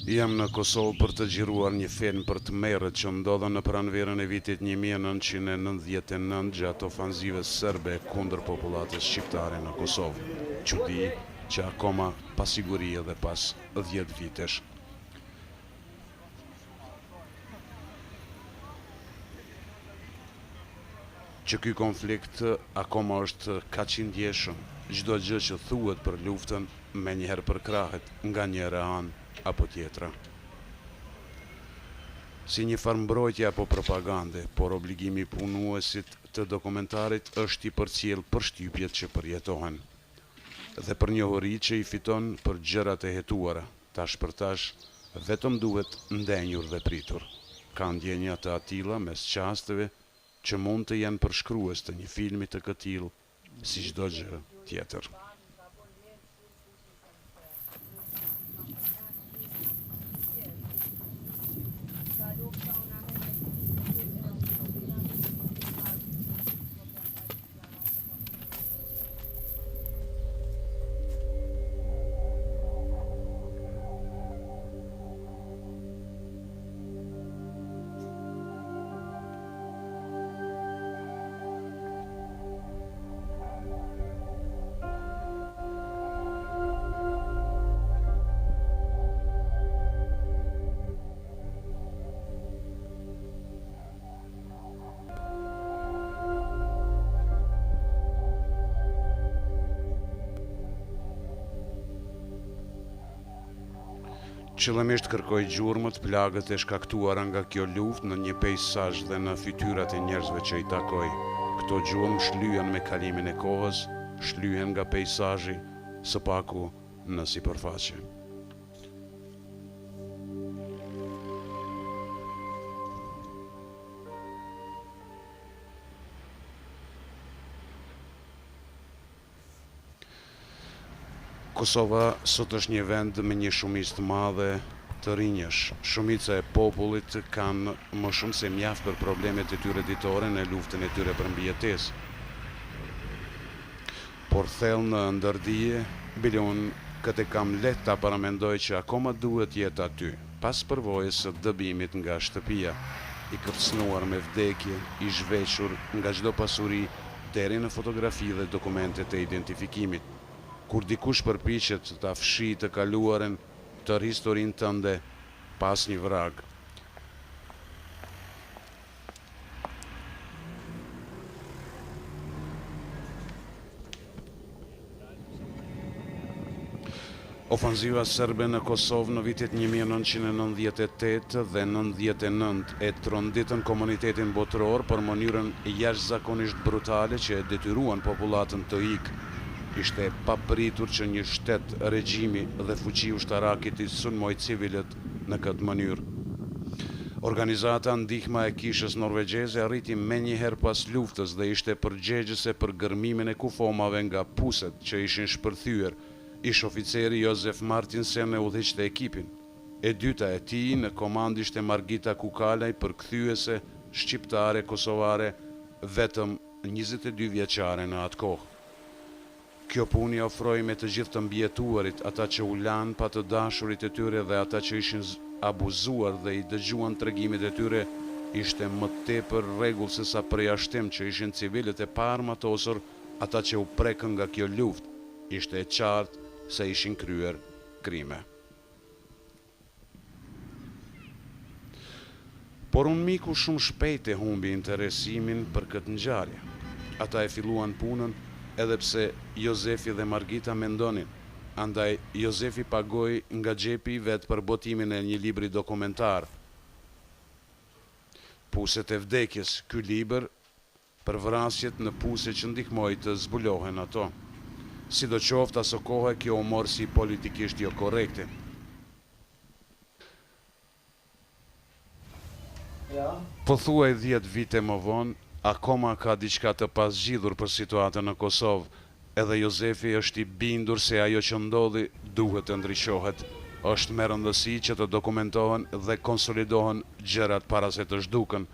Jam në Kosovë për të xhiruar një film për të merret që ndodhen në pranverën e vitit 1999 gjatë ofanzivës serbe kundër popullatës shqiptare në Kosovë. Çudi që akoma pa siguri edhe pas 10 vitesh. Që ky konflikt akoma është kaq i ndjeshëm. Çdo gjë që thuhet për luftën menjëherë përkrahet nga njëra anë apo tjetra. Si një farë mbrojtje apo propagande, por obligimi i punuesit të dokumentarit është i përcjell përshtypjet që përjetohen dhe për njohuri që i fiton për gjërat e hetuara. Tash për tash vetëm duhet ndenjur dhe pritur. Ka ndjenja të atilla mes qasteve që mund të jenë përshkrues të një filmi të këtill si çdo gjë tjetër. Qëllimisht kërkoj gjurmët, plagët e shkaktuara nga kjo luftë në një peisazh dhe në fytyrat e njerëzve që i takoj. Këto gjurmë shlyen me kalimin e kohës, shlyen nga peisazhi, së paku në sipërfaqe. Kosova sot është një vend me një shumicë të madhe të rinjësh. Shumica e popullit kanë më shumë se mjaft për problemet e tyre ditore në luftën e tyre për mbijetesë. Por thellë në ndërdije, bilion këtë kam lehtë ta paramendoj që akoma duhet jetë aty, pas përvojës së dëbimit nga shtëpia, i kërcënuar me vdekje, i zhveshur nga çdo pasuri deri në fotografi dhe dokumentet e identifikimit. Kur dikush përpiqet ta fshijë të kaluaren, të historinë tënde pas një vrag. Ofanziva serbe në Kosovë në vitet 1998 dhe 99 e tronditën komunitetin botëror për mënyrën jashtëzakonisht brutale që e detyruan popullatën të ikë. Ishte papritur që një shtet, regjimi dhe fuqi ushtarake të sulmoj civilët në këtë mënyrë. Organizata Ndihma e Kishës Norvegjeze arriti menjëherë pas luftës dhe ishte përgjegjëse për gërmimin e kufomave nga puset që ishin shpërthyer. Ish oficeri Josef Martinsen e udhëhiqte ekipin. E dyta e tij në komand ishte Margita Kukalaj, përkthyese shqiptare kosovare, vetëm 22 vjeçare në atë kohë. Kjo punë ofroi me të gjithë të mbijetuarit, ata që u lanë pa të dashurit e tyre dhe ata që ishin abuzuar dhe i dëgjuan tregimet e tyre, ishte më tepër rregull se sa përjashtim që ishin civilët e paarmatosur, ata që u prekën nga kjo luftë. Ishte e qartë se ishin kryer krime. Por unë miku shumë shpejt e humbi interesimin për këtë ngjarje. Ata e filluan punën edhe pse Jozefi dhe Margita mendonin. Andaj Jozefi pagoi nga xhepi i vet për botimin e një libri dokumentar. Puset e vdekjes, ky libër për vrasjet në puse që ndihmoi të zbulohen ato. Sidoqoftë aso kohë kjo u mor si politikisht jo korrekte. Po thuaj 10 vite më vonë, akoma ka diçka të pasgjidhur për situatën në Kosovë, edhe Jozefi është i bindur se ajo që ndodhi duhet të ndriçohet. Është me rëndësi që të dokumentohen dhe konsolidohen gjërat para se të zhduken.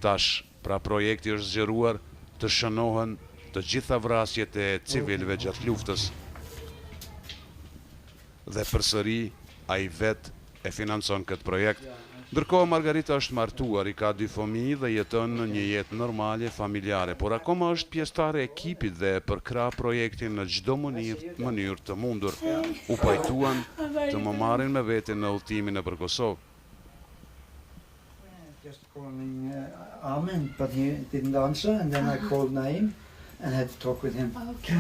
Tash, pra projekti është zgjeruar të shënohen të gjitha vrasjet e civilëve gjatë luftës. Dhe përsëri, ai vetë e financon këtë projekt. Ndërkohë Margarita është martuar, i ka 2 fëmijë dhe jeton në një jetë normale familjare, por akoma është pjesëtare e ekipit dhe përkrah projektin në çdo mënyrë të mundur. U pajtuan të më marrin me vete në udhëtimin nëpër Kosovë. Just calling Armin, but he didn't answer, and then I called Naim and had to talk with him. Okay.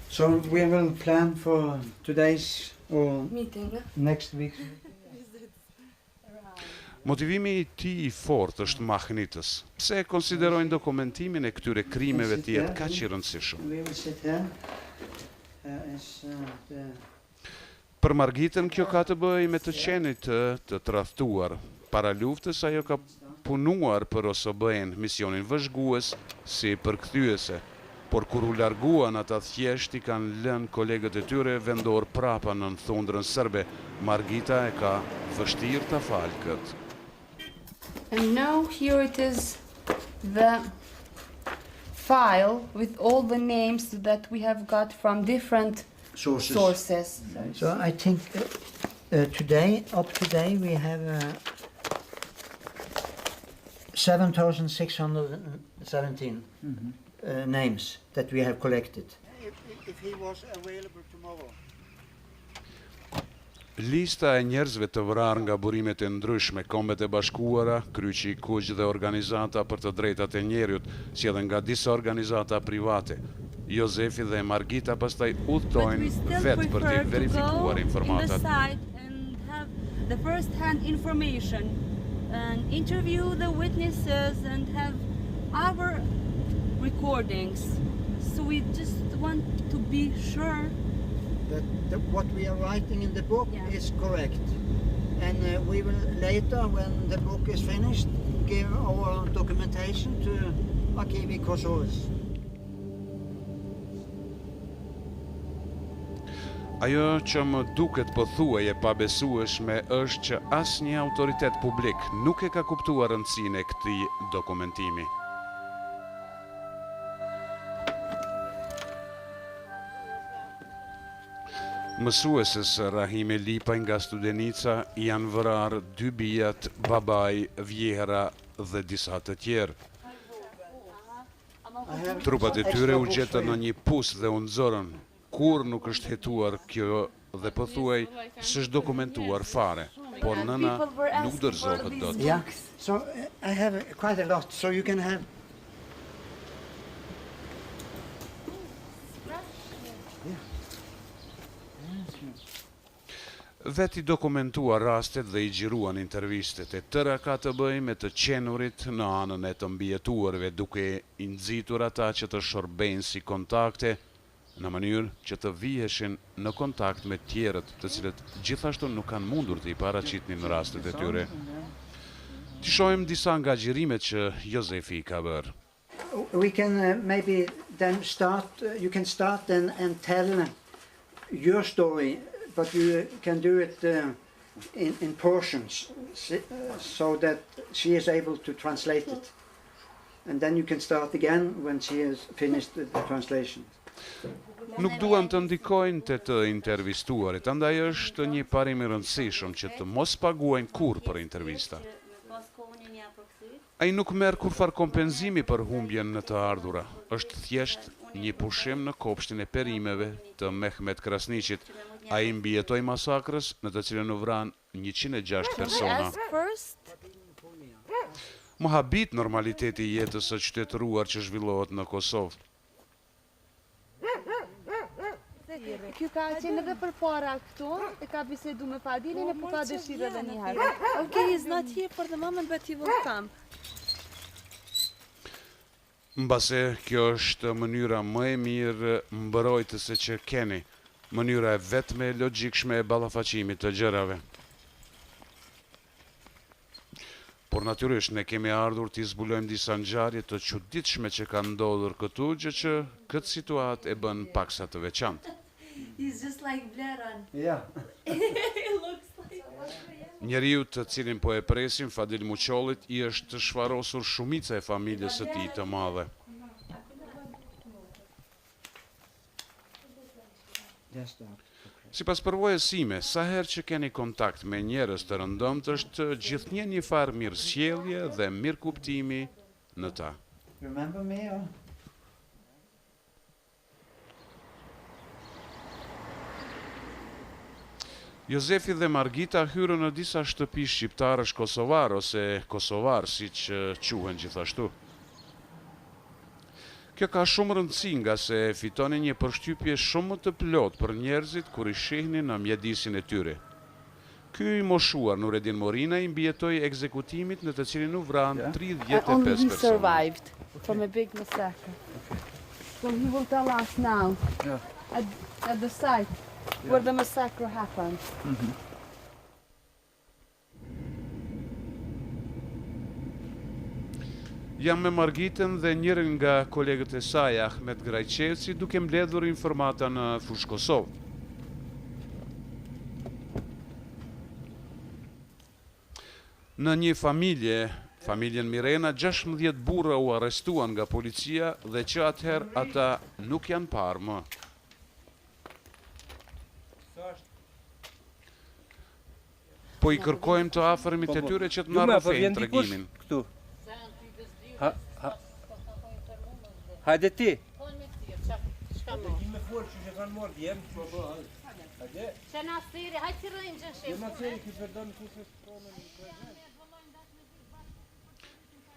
So we will plan for today's or Meeting. next week. Motivimi i tij i fortë është mahnitës. Pse e konsiderojnë dokumentimin e këtyre krimeve të jetë kaq i rëndësishëm? We will sit here. The Për Margitën kjo ka të bëjë me të qenit të tradhtuar. Para luftës ajo ka punuar për OSBE-n, misionin vëzhgues si përkthyese, por kur u larguan ata thjesht i kanë lënë kolegët e tyre vendor prapa në thundrën serbe. Margita e ka vështirë ta falë këtë. And now here it is, the file with all the names that we have got from different sources. So I think today, up today, we have 7,617 names that we have collected. If he was available tomorrow. Lista e njerëzve të vrarë nga burimet e ndryshme, Kombet e Bashkuara, Kryqi i Kuq dhe organizata për të drejtat e njerëzit, si edhe nga disa organizata private. Jozefi dhe Margita pastaj udhtojnë vetë për të verifikuar informatat. The first-hand information and interview the witnesses and have our recordings. So we just want to be sure that what we are writing in the book is correct. And we will later, when the book is finished, give our documentation to Arkivi Kosovës. Ajo që më duket pothuaj e pabesueshme është që asnjë autoritet publik nuk e ka kuptuar rëndësinë e këtij dokumentimi. Mësueses Rahime Lipaj nga Studenica janë vrarë 2 bijat, babai, vjehra dhe disa të tjerë. Trupat e tyre u gjetën në një pus dhe u nxorën. Kur nuk është hetuar kjo dhe pothuaj s'është dokumentuar fare, por nëna nuk dorëzohet dot. Yeah, so I have quite a lot, so you can have. Vet i dokumentuar rastet dhe i gjiruan intervistet, e tëra ka të bëjë me të qenurit në anën e të mbijetuarve, duke i nxitur ata që të shërbejnë si kontakte, në mënyrë që të viheshin në kontakt me tjerët, të cilët gjithashtu nuk kanë mundur të i paraqitnin në rastet e tyre. Të shohim disa nga gjirimet që Jozefi ka bërë. We can maybe then start. You can start and tell your story, but you can do it in portions, so that she is able to translate it, and then you can start again when she has finished the translation. Nuk duan të ndikojnë të intervistuarit, andaj është një parim i rëndësishëm që të mos paguajnë kurrë për intervista. Ai nuk merr kurrfar kompenzimi për humbjen në të ardhura. Është thjesht një pushim në kopshtin e perimeve të Mehmet Krasniqit. Ai mbijetoi masakrës në të cilën u vran 106 persona. Më habit normaliteti i jetës së qytetëruar që zhvillohet në Kosovë. Ky ka qenë edhe përpara këtu, e ka bisedu me Fadilin e po ka dëshirë edhe një herë. Okay, he's not here for the moment, but he will come. Mbase kjo është mënyra më e mirë mbrojtëse që keni, mënyra e vetme e logjikshme e ballafaqimit të gjërave. Por natyrisht ne kemi ardhur t'i zbulojmë disa ngjarje të çuditshme që kanë ndodhur këtu, gjë që këtë situatë e bën paksa të veçantë. He's just like Bleran. Yeah. He looks like. Njeriu të cilin po e presim, Fadil Muqollit, i është shfarosur shumica e familjes së tij të madhe. Just that. Sipas përvojës sime, sa herë që keni kontakt me njerëz të rëndëmt, është gjithnjë një farë mirësjellje dhe mirëkuptimi në ta. Remember me? Or? Jozefi dhe Margita hyrën në disa shtëpi shqiptarësh kosovar ose kosovar, siç quhen gjithashtu. Kjo ka shumë rëndësi nga se fitoni një përshtypje shumë më të plot për njerëzit kur i shihni në mjedisin e tyre. Ky i moshuar Nureddin Morina i mbijetoi ekzekutimit në të cilin u vran 35 Only he persona. survived from a big massacre. So he will tell us now Yeah. at the site where the massacre happened. Jam me Margitën dhe njërin nga kolegët e saj, Ahmet Grajqevci, duke mbledhur informata në fushë Kosovë. Në një familjen Mirena, 16 burra u arrestuan nga policia dhe që atëherë ata nuk janë parë më. Po i kërkojmë të afërmit e tyre që të na rrëfejnë tregimin. Këtu. Hajde ti. Me folë që kanë marrë djemë, hajde. Që na thiri, hajtë të rëjnë gjën shqipë. Ma thiri ki përdojnë kusë së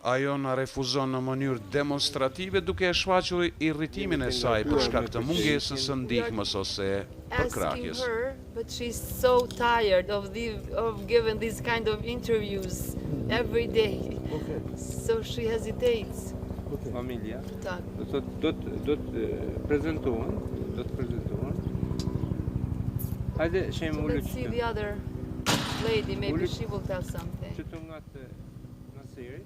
Ajo na refuzon në mënyrë demonstrative duke e shfaqur irritimin e saj për shkak të mungesës së ndihmës ose përkrahjes. Asking her, but she's so tired of giving these kind of interviews every day. Okay. So she hesitates. Familja. Tak. Do të prezentohen, Hajde, shemë ullu Let's see the other lady, maybe she will tell something. që të nga të Nasiri.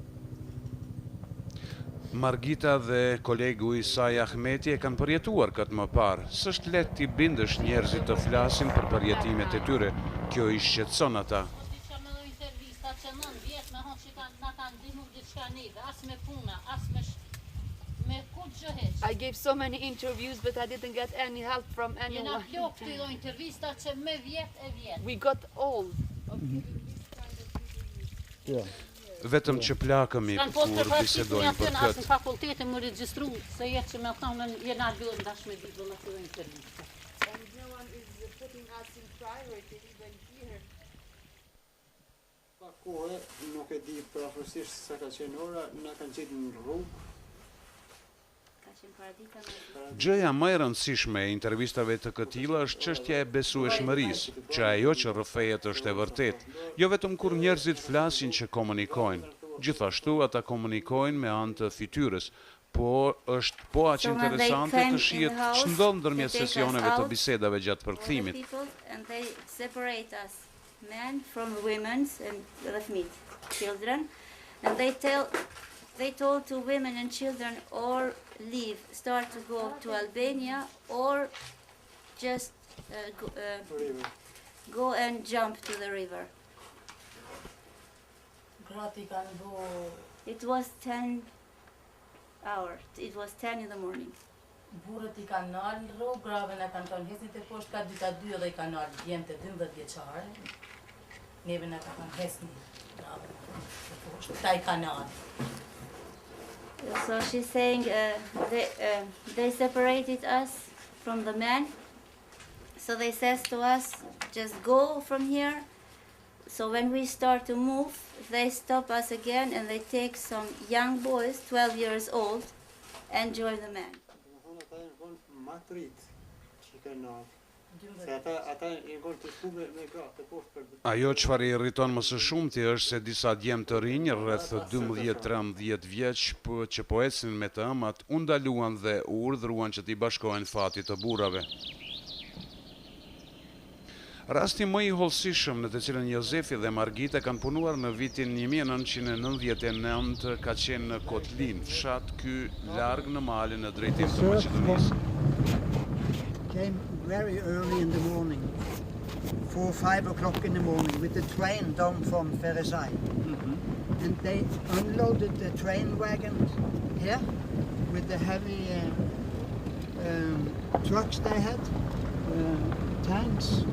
Margita dhe kolegu i saj Ahmeti e kanë përjetuar këtë më parë. S'është lehtë t'i bindësh njerëzit të flasin për përjetimet e tyre. Kjo i shqetëson ata. Që me do intervista që 9 vjetë me honë që na kanë ndihmu diçka neve, as me puna, as me kur gjë heq. I gave so many interviews, but I didn't get any help from Jena anyone. plok të do intervista që me vjetë e vjetë. We got old. Vetëm që plakëmi Kanë kur postë për bisedojmë për asë në këtë. fakultetin më regjistru, se jetë që me thonë jena lënë dash me ditë në të intervista. And no one is putting us in priority even here. Pa kohë, nuk e di prafërsisht sa ka qenë ora, na kanë gjetur në rrugë. Ka qenë paradita me... Gjëja më e rëndësishme e intervistave të këtilla është çështja e besueshmërisë, që ajo që rrëfejet është e vërtetë, jo vetëm kur njerëzit flasin që komunikojnë. Gjithashtu ata komunikojnë me anë të fytyrës, por është po aq interesante të shihet ç'ndodh ndërmjet sesioneve të bisedave gjatë përkthimit. And they separate us, men from women and children, and they told to women and children or leave, start to go to Albania or just go and jump to the river. It was 10 hours. It was 10 in the morning. Burët I kanë nalë në rrugë, grave në kanë tonë hesit e poshtë, ka dyta dy edhe I kanë nalë djemë të 12 vjeqare. Neve në ka kanë hesni grave të poshtë, ta I kanë nalë. So she's saying they separated us from the men. So they says to us, just go from here. So when we start to move, they stop us again and they take some young boys, 12 years old, and join the men. Ata janë konë ma të rritë që I kanë nalë. Se ata janë konë të shku me gratë të poshtë për... Ajo çfarë i irriton më së shumti është se disa djemë të rinj, rreth 12-13 vjeç, që po ecnin me të ëmat, u ndaluan dhe u urdhëruan që t'i bashkohen fatit të burrave. Rasti më i hollësishëm në të cilën Jozefi dhe Margita kanë punuar në vitin 1999 ka qenë në Kotlin, fshat ky larg në male në drejtim të Maqedonisë. Came very early in the morning, 4-5 o'clock in the morning, with the train down from Ferisai. And they unloaded the train wagon here with the heavy trucks they had, tanks,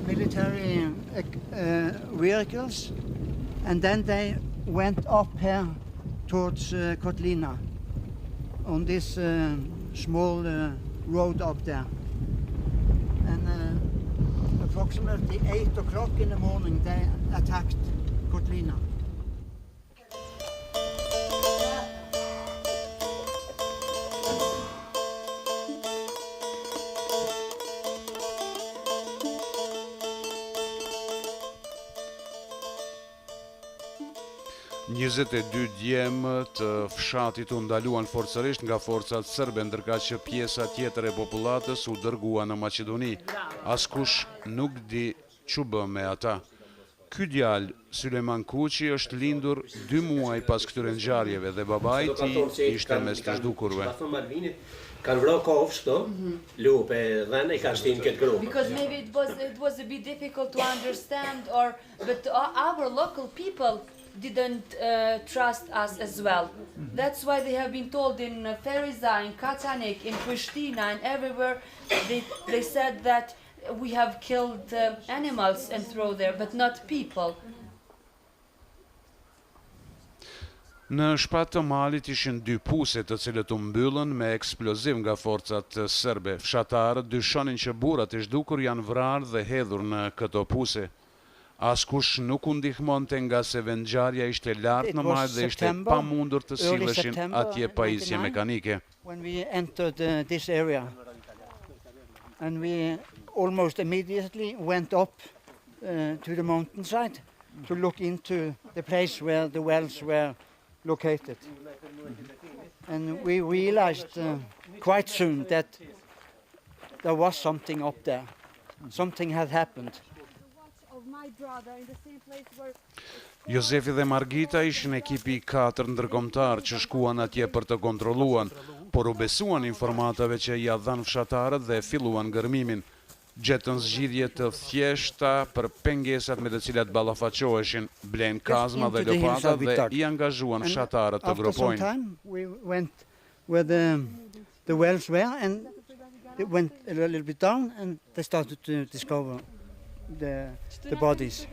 military vehicles, and then they went up here towards Kotlina on this small road up there. And approximately 8 o'clock in the morning they attacked Kotlina. Njëzet e 2 djemë të fshatit u ndaluan forcërisht nga forcat serbe, ndërka që pjesa tjetër e popullatës u dërgua në Maqedoni. Askush nuk di ç'u bë me ata. Ky djalë, Sulejman Kuqi, është lindur 2 muaj pas këtyre ngjarjeve dhe babai i tij ishte mes të zhdukurve. Kanë vrarë kofsh këto, lupe, dhënë i kanë shtinë këtë grupë. Because maybe it was a bit difficult to understand, but our local people didn't trust us as well. That's why they have been told in Ferizaj, in Katanik, in Pristina, and everywhere they said that we have killed animals and throw there, but not people. Në shpat të malit ishin 2 puse të cilët u mbyllën me eksploziv nga forcat serbe. Fshatarët dyshonin që burrat e zhdukur janë vrarë dhe hedhur në këto puse. Askush nuk u ndihmonte nga se vendngjarja ishte lart në mal dhe ishte pamundur të silleshin atje pajisje mekanike. When we entered this area, and we almost immediately went up to the mountainside to look into the place where the wells were located. And we realized quite soon that there was something up there. Something had happened. Jozefi dhe Margita ishin ekipi i 4 ndërkombëtar që shkuan atje për të kontrolluar, por u besuan informatave që ja dhanë fshatarët dhe filluan gërmimin. Gjetën zgjidhje të thjeshta për pengesat me të cilat ballafaqoheshin, blen kazma dhe lopata dhe i angazhuan fshatarët të grupojnë. After some time we went where the wells were, and it went a little bit down, and they started to discover the bodies.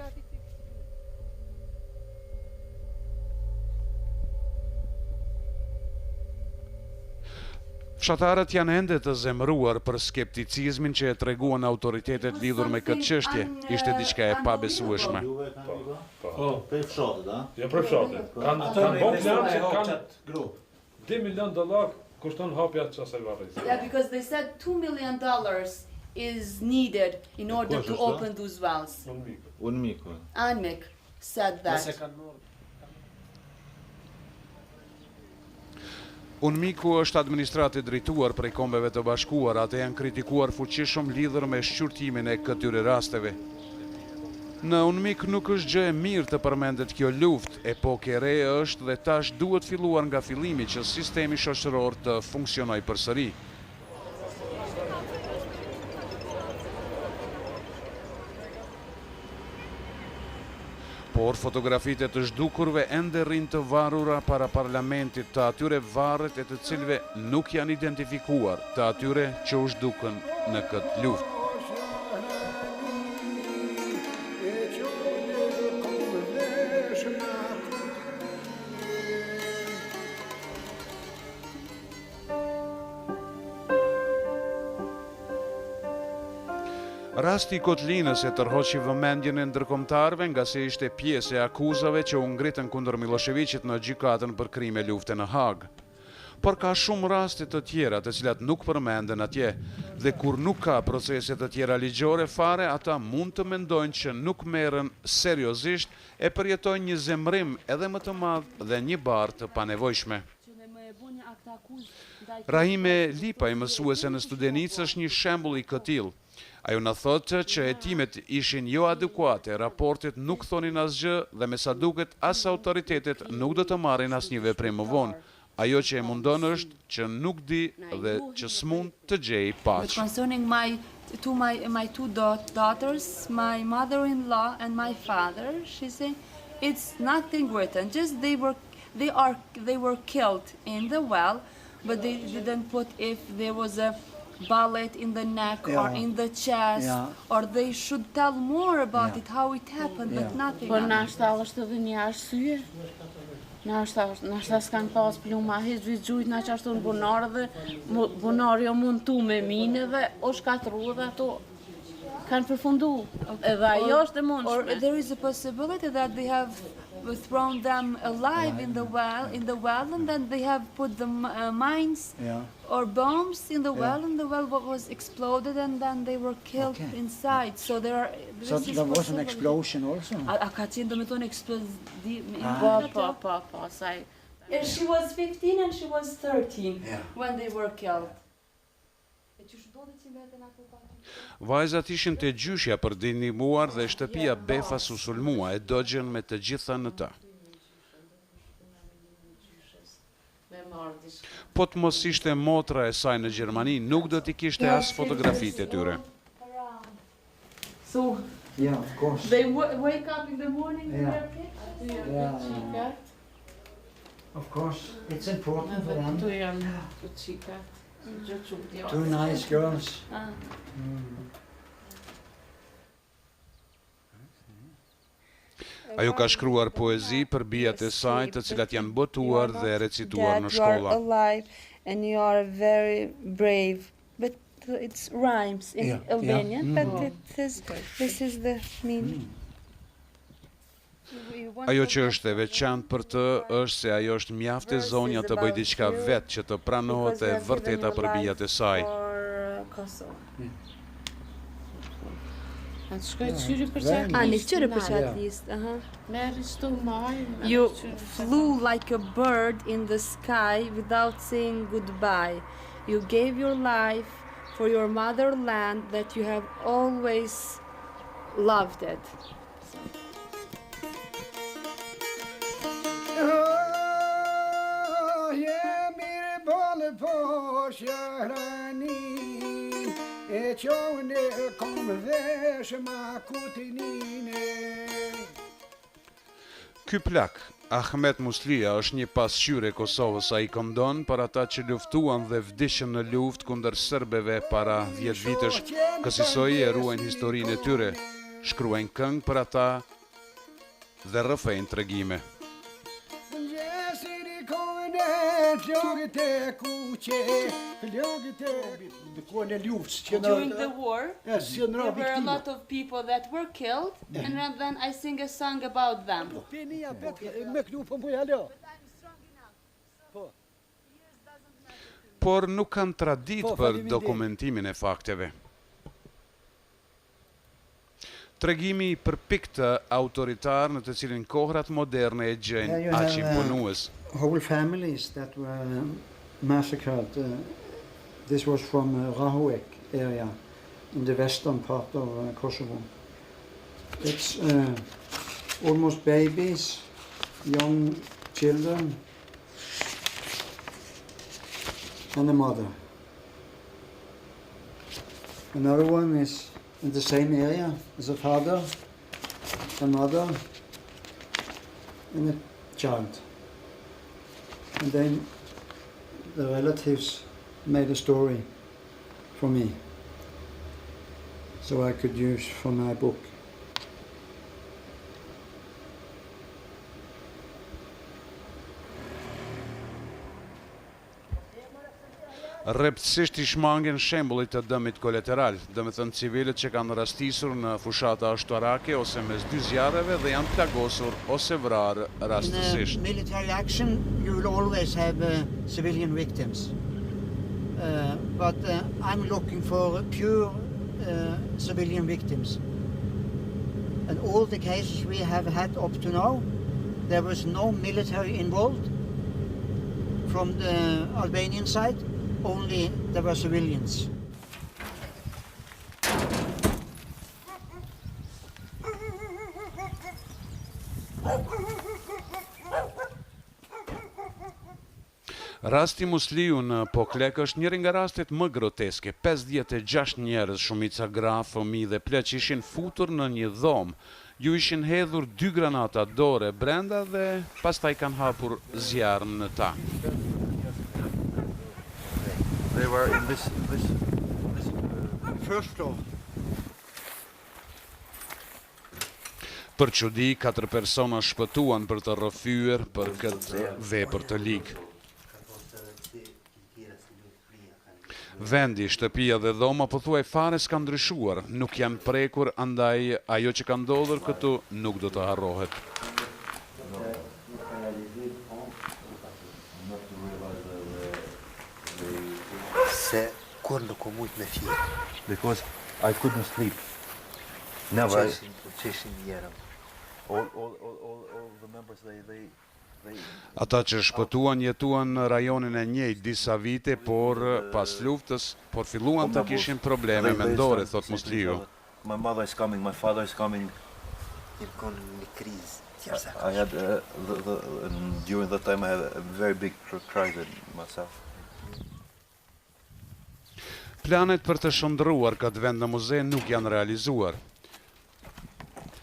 Fshatarët janë ende të zemëruar për skepticizmin që e treguan autoritetet lidhur me këtë çështje. Ishte diçka e pabesueshme. Për fshatet, a? Jo për fshatet. Kanë bën plan që kanë $2 million kushton hapja të asaj varrëse. Yeah, because they said $2 million is needed in order to open those wells. Anmik said that. Unmiku është administratë e drejtuar prej Kombeve të Bashkuara, ata janë kritikuar fuqishëm lidhur me shqyrtimin e këtyre rasteve. Në Unmik nuk është gjë e mirë të përmendet kjo luftë, epokë e re është dhe tash duhet filluar nga fillimi që sistemi shoqëror të funksionojë përsëri. Por fotografitë të zhdukurve ende rrinë të varura para parlamentit, të atyre varret e të cilëve nuk janë identifikuar, të atyre që u zhdukën në këtë luftë. Rasti i Kotlinës e tërhoqi vëmendjen e ndërkombëtarëve nga se ishte pjesë e akuzave që u ngritën kundër Miloševićit në gjykatën për krime lufte në Hag. Por ka shumë raste të tjera të cilat nuk përmenden atje, dhe kur nuk ka procese të tjera ligjore fare, ata mund të mendojnë që nuk merren seriozisht e përjetojnë një zemrim edhe më të madh dhe një barë të panevojshme. Rahime Lipaj, mësuese në Studenicë, është një shembull i këtill. Ajo na thotë që hetimet ishin jo adekuate, raportet nuk thonin asgjë dhe me sa duket as autoritetet nuk do të marrin asnjë veprim më vonë. Ajo që e mundon është që nuk di dhe që s'mund të gjej But paç. concerning my two daughters, my mother-in-law and my father, she said, it's nothing written. Just they were killed in the well, but they didn't put if there was a bullet in the neck or in the chest, or they should tell more about it, how it happened, but nothing. Por nashta është edhe një arsye. Nashta s'kan pas pluma hiç vizgjujt na qashtu në bunar dhe bunari o mund tu me mine dhe o shkatru dhe ato kanë përfundu. Edhe ajo është e mundshme. Or there is a possibility that they have thrown them alive in the well, and then they have put the mines or bombs in the well, and the well was exploded, and then they were killed inside. So there was an explosion also. A ka qenë do me thonë eksplodim. Po, saj. And she was 15 and she was 13 when they were killed. Vajzat ishin të gjyshja për dënimuar dhe shtëpia befas u sulmua e dogjen me të gjitha në ta. Po të mos ishte motra e saj në Gjermani, nuk do t'i kishte as fotografitë e tyre. So of course. they wake up in the morning with their pictures. Of course, it's important for them. Tu janë të qikat. Two nice girls. Ajo ka shkruar poezi për bijat e saj, të cilat janë botuar dhe recituar në shkolla. You are alive and you are very brave. But it's rhymes in Albanian, but this is the meaning. Ajo që është e veçantë për të është se ajo është mjaft e zonja të bëjë diçka vetë që të pranohet e vërteta për bijat e saj. You flew like a bird in the sky without saying goodbye. You gave your life for your motherland that you have always loved it. Ky plak, Ahmet Muslia, është një pasqyrë e Kosovës. Ai këndon për ata që luftuan dhe vdishën në luftë kundër serbëve para 10 vitesh. Kësaj e ruajnë historinë e tyre, shkruajnë këngë për ata dhe rrëfejnë tregime. During the war, there were a lot of people that were killed, and then I sing a song about them. Por nuk kanë traditë për dokumentimin e fakteve. Tregimi përpikt autoritar në të cilin kohrat moderne e gjejnë aq imponues. Whole families that were massacred. This was from Rahovic area in the western part of Kosovo. It's almost babies, young children, and the mother. Another one is in the same area as a father, a mother, and a child. And then the relatives made a story for me, so I could use for my book. Rreptësisht i shmangen shembullit të dëmit kolateral, domethënë civilët që kanë rastisur në fushata ashtuarake ose mes dy zjarreve dhe janë plagosur ose vrarë rastësisht. In military action, you will always have civilian victims, but I'm looking for pure civilian victims. And all the cases we have had up to now, there was no military involved from the Albanian side. only there were civilians. Rasti Musliu në Poklek është njëri nga rastet më groteske. 56 njerëz, shumica gra, fëmijë dhe pleq ishin futur në një dhomë. Ju ishin hedhur 2 granata dore brenda dhe pastaj kanë hapur zjarm në ta. They were in this First floor. Për çudi, 4 persona shpëtuan për të rrëfyer për këtë vepër të ligë. Vendi, shtëpia dhe dhoma pothuaj fare s'ka ndryshuar, nuk janë prekur, andaj ajo që ka ndodhur këtu nuk do të harrohet. Se kur nuk u mujt me fjetë. because I couldn't sleep. Never. Qeshin njerëm. All the members they Ata që shpëtuan jetuan në rajonin e njëjtë disa vite, por pas luftës, por filluan të kishin probleme mendore, thot Musliu. My mother is coming, my father is coming. Një krizë. I had during that time I had a very big crisis myself. Planet për të shndruar këtë vend në muze nuk janë realizuar.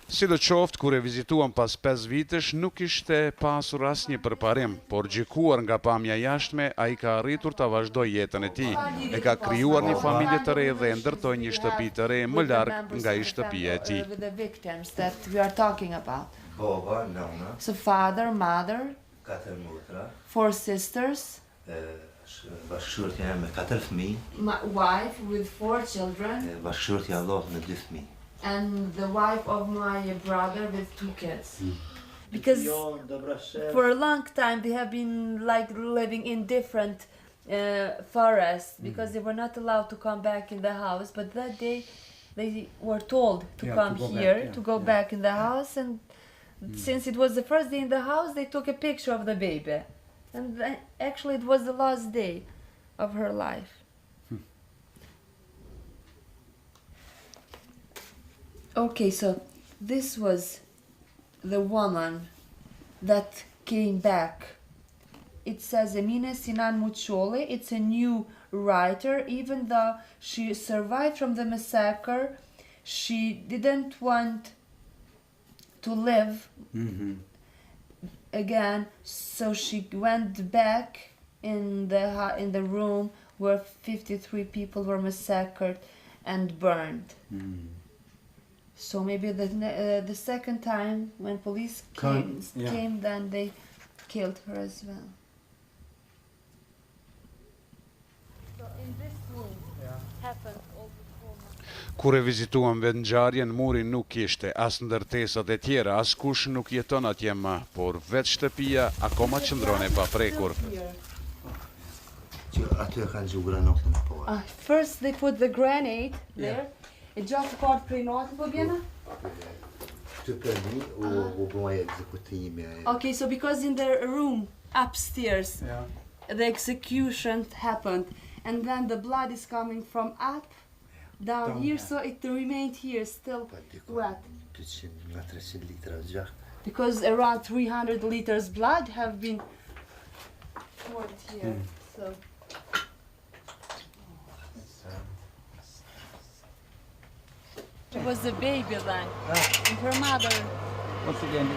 Sidoqoftë, kur e vizituan pas 5 vitesh, nuk ishte pasur asnjë përparim, por gjykuar nga pamja jashtme, ai ka arritur ta vazhdojë jetën e tij. E ka krijuar një familje të re dhe e ndërtoi një shtëpi të re më larg nga shtëpia e tij. With the victims that we are talking about. Baba, nana, So father, mother, 4 motra, 4 sisters, bashkëshortja me 4 fëmijë, my wife with 4 children, bashkëshortja Allah me 2 fëmijë. and the wife of my brother with 2 kids. Because for a long time they have been like living in different forests because they were not allowed to come back in the house, but that day they were told to come here, to go back in the house, and since it was the first day in the house, they took a picture of the baby. And actually it was the last day of her life. Okay, so this was the woman that came back. It says Emine Sinan Muçoli. It's a new writer. Even though she survived from the massacre, she didn't want to live again, so she went back in the room where 53 people were massacred and burned. So maybe the second time when police came, then they killed her as well. So in this room happened all the trauma. Kur e vizituan vendngjarjen, muri nuk kishte as ndërtesat e tjera, as kush nuk jeton atje më, por vetë shtëpia akoma qëndron e paprekur. Aty e kanë gjuar granatën po. First they put the grenade there. E gjatë kart prej natë po bjena? Të përni u bëja ekzekutimi. Okay, so because in the room upstairs the execution happened, and then the blood is coming from up down here, so it remained here still wet. 300 litra gjatë. Because around 300 liters blood have been poured here. So she was a baby then, and her mother. Once again,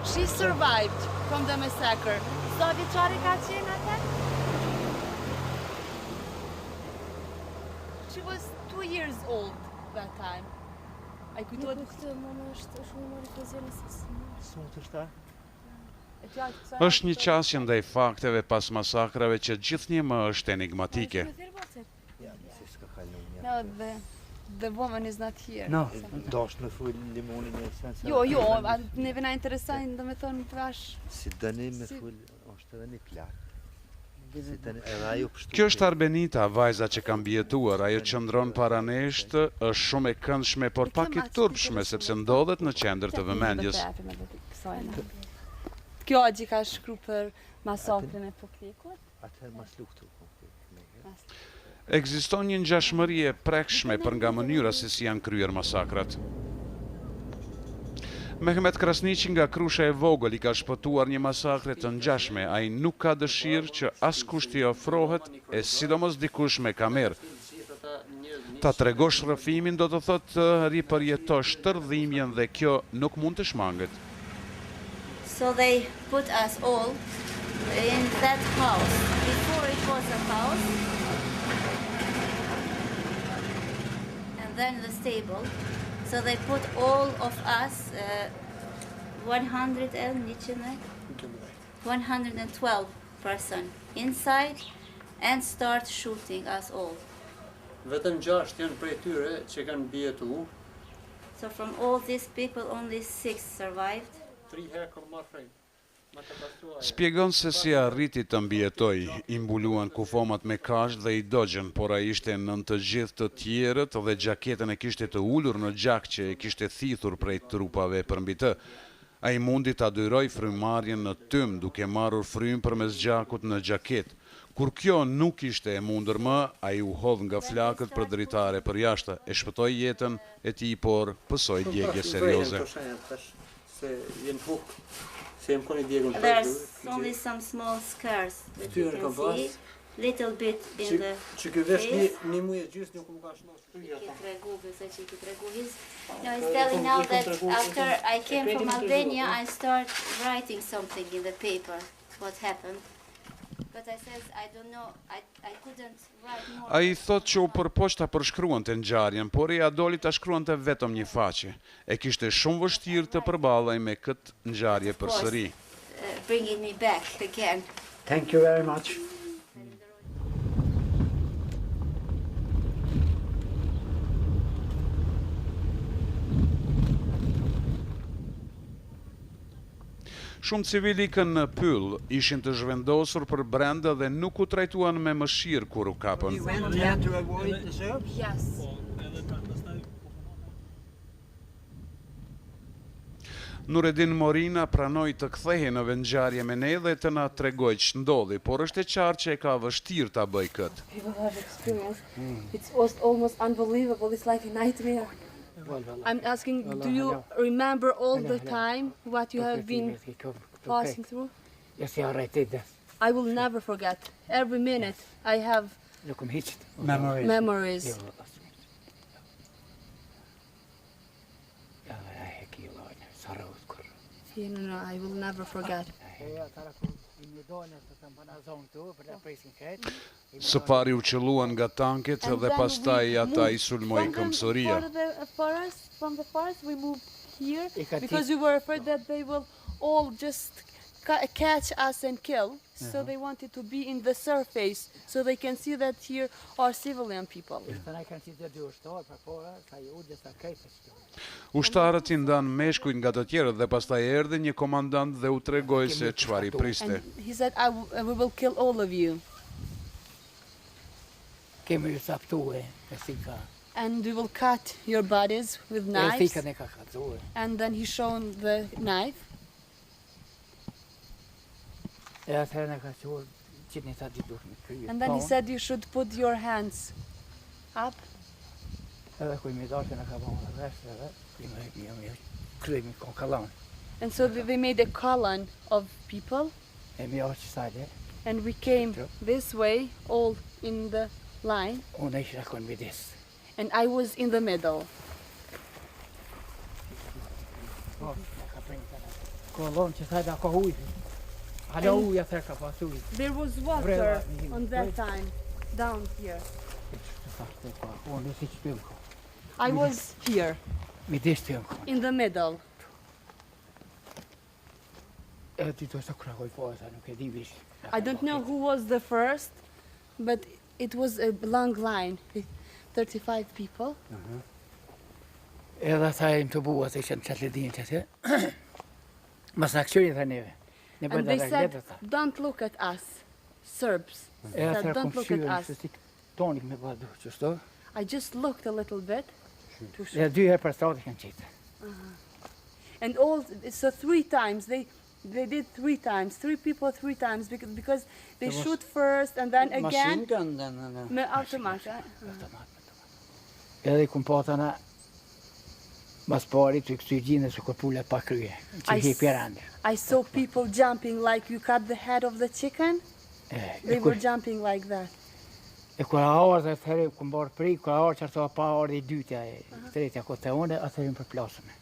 She survived from the massacre. Sa vjeçare ka qenë atë? She was 2 years old that time. Ai kujtohet këtë mama është shumë më rifuzionist. Sot është ta? Është një qasje ndaj fakteve pas masakrave që gjithnjë më është enigmatike. No, the woman is not here. No, dash me fol limonin e sensa. Jo, neve na interesojnë, domethënë trash. Si dëni me fol, është edhe një plak. Si dëni edhe ajo pështu. Kjo është Arbenita, vajza që ka mbijetuar, ajo qëndron para nesh, është shumë e këndshme, por pak e turpshme sepse ndodhet në qendër të vëmendjes. Kjo agji ka shkru për masakrin e Poklekut. Atëherë mas luftu. Ekziston një ngjashmëri e prekshme për nga mënyra se si janë kryer masakrat. Mehmet Krasniqi nga Krusha e vogël i ka shpëtuar një masakre të ngjashme. Ai nuk ka dëshirë që askush t'i ofrohet, e sidomos dikush me kamerë. Ta tregosh rrëfimin do të thotë të ripërjetosh tërdhimjen dhe kjo nuk mund të shmanget. So they put us all in that house. Before it was a house, and then the stable. So they put all of us, 112 person inside and start shooting us all. Vetëm 6 janë prej tyre që kanë bjetu. So from all these people only 6 survived. 3 herë kam marrë frejnë. Spjegon se si arriti të mbijetoj, i mbuluan kufomat me kashë dhe i dogjën, por ai ishte nën të gjithë të tjerët dhe gjaketën e kishte të ulur në gjak që e kishte thithur prej trupave përmbi të. Ai mundi ta dyroj frymarrjen në tym duke marrur frym përmes gjakut në gjaketë. Kur kjo nuk ishte e mundur më, ai u hodh nga flakët për dritare për jashtë, e shpëtoi jetën e tij, por pësoi djegje serioze. There's only some small scars that you can see, little bit in the face. He's telling now that after I came from Albania, I start writing something in the paper, what happened. But I said, I don't know, I couldn't write more. Ai thot që u përpoq ta përshkruante ngjarjen, por ja doli ta shkruante vetëm një faqe. E kishte shumë vështirë të përballej me këtë ngjarje përsëri. Bringing me back again. Thank you very much. Shumë civil ikën në pyll, ishin të zhvendosur për brenda dhe nuk u trajtuan me mëshirë kur u kapën. Yes. Nureddin Morina pranoi të kthehej në ngjarje me ne dhe të na tregoj ç'ndodhi, por është e qartë që e ka vështirë ta bëj këtë. People have experience. It's almost unbelievable. It's like a nightmare. I'm asking, do you remember all the time what you have been passing through? Yes, jag har rätt i det. I will never forget. Every minute I have memories. No, I will never forget. Së pari u qelluan nga tanket dhe pastaj ata i sulmoi këmbësoria. From the forest we moved here because we were afraid that they will all just catch us and kill. So they wanted to be in the surface so they can see that here are civilian people. Ushtarët i ndan meshkujt nga të tjerët dhe pastaj erdhi një komandant dhe u tregoi se çfarë i priste. And he said, we will kill all of you. And we will cut your bodies with knives. And then he showed the knife. And then he said you should put your hands up. And so they made a column of people. And we came this way, all in the line. And I was in the middle. There was water on that time, down here. I was here, in the middle. I don't know who was the first, but it was a long line with 35 people. And they said, don't look at us, Serbs. Said, don't look at us. I just looked a little bit. And so 3 times they They did 3 times, 3 people 3 times because they There was shoot first and then again. Machine gun then. Med automat. Edhe kumpatana mas pari të kësujgjine se kopule pa krye. Që hi pirande. I saw people jumping like you cut the head of the chicken. They were jumping like that. E kur aor dhe thëri kumbar pri, kur aor që arto pa aor dhe i dytja e tretja kote une, atërim për plasëme.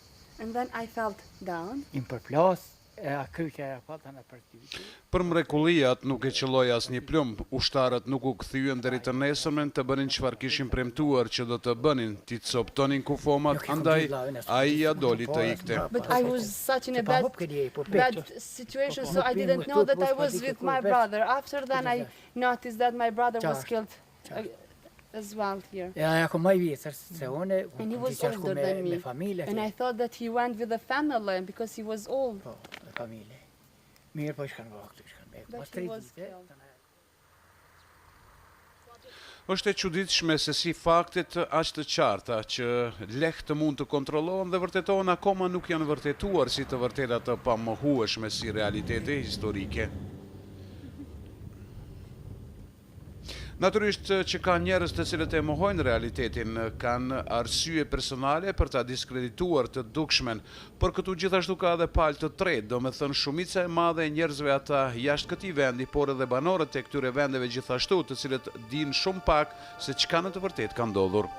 And then I felt down. Im për plas, e a kryqja e patana për ty. Për mrekullijat nuk e qëlloj asnjë plumb, ushtarët nuk u kthyen deri të nesërmen të bënin çfarë kishin premtuar që do të bënin, ti coptonin kufomat, andaj ai ja doli të ikte. But I was such in a bad situation, so I didn't know that I was with my brother. After then I noticed that my brother was killed as well here. Ja kom maj vjetër se une, And he was older than me. And I thought that he went with the family because he was old. Familje. Mirë po shkan vaktu, shkan me. But he was killed. Është e çuditshme se si faktet aq të qarta që lehtë mund të kontrollohen dhe vërtetohen akoma nuk janë vërtetuar si të vërteta të pamohueshme si realitete historike. Natyrisht që ka njerëz të cilët e mohojnë realitetin, kanë arsye personale për ta diskredituar të dukshmen, por këtu gjithashtu ka edhe palë të tretë, domethënë shumica e madhe e njerëzve ata jashtë këtij vendi, por edhe banorët e këtyre vendeve gjithashtu, të cilët dinë shumë pak se çka në të vërtetë ka ndodhur.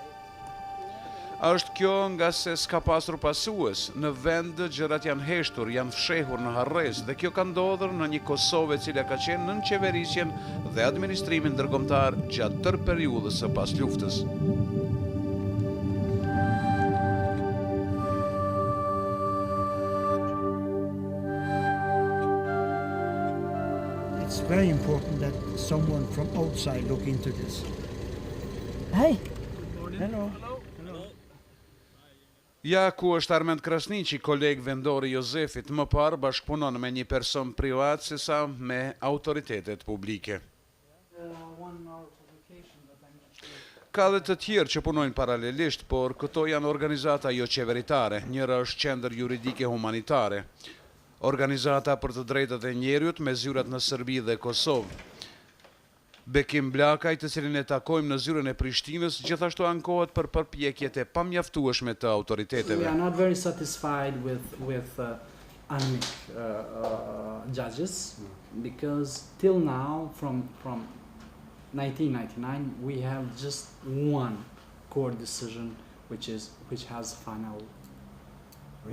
Është kjo nga se s'ka pasur pasues, në vend gjërat janë heshtur, janë fshehur në harres dhe kjo ka ndodhur në një Kosovë e cila ka qenë nën qeverisjen dhe administrimin ndërkombëtar gjatë tërë periudhës së pas luftës. It's very important that someone from outside look into this. Hey. Hello. Ja ku është Armend Krasniqi, koleg vendori Jozefit, më parë bashkëpunon me një person privat sesa me autoritetet publike. Ka dhe të tjerë që punojnë paralelisht, por këto janë organizata jo qeveritare, njëra është qendër juridike humanitare, organizata për të drejtat e njerëzit me zyrat në Serbi dhe Kosovë. Bekim Blakaj, të cilin e takojmë në zyrën e Prishtinës, gjithashtu ankohet për përpjekjet e pamjaftueshme të autoriteteve. We are not very satisfied with judges because till now from 1999 we have just one court decision which has final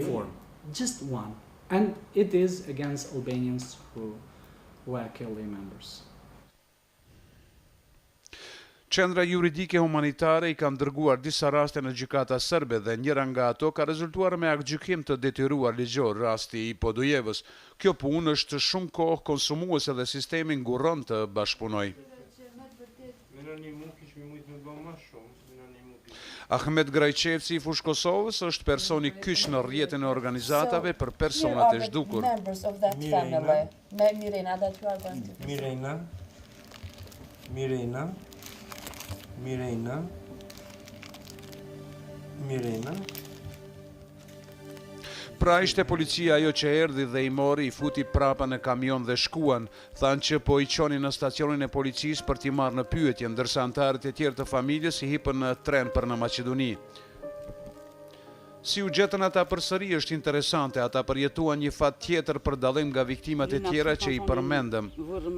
form. Just one. And it is against Albanians who were killing members. Qendra juridike humanitare i ka ndërguar disa raste në gjykata serbe dhe njëra nga ato ka rezultuar me aktgjykim të detyruar ligjor, rasti i Podujevës. Kjo punë është shumë kohë konsumuese dhe sistemi ngurron të bashkëpunojë. Ahmet Grajqevci i fush Kosovës është personi kyç në rrjetin e organizatave për personat e zhdukur. Mirena. Pra ishte policia ajo që erdhi dhe i mori, i futi prapa në kamion dhe shkuan, thanë që po i qonin në stacionin e policisë për t'i marrë në pyetje, ndërsa antarët e tjerë të familjes i hipën në tren për në Maqedoni. Si u gjetën ata përsëri është interesante, ata përjetuan një fat tjetër për dallim nga viktimat e tjera që i përmendëm.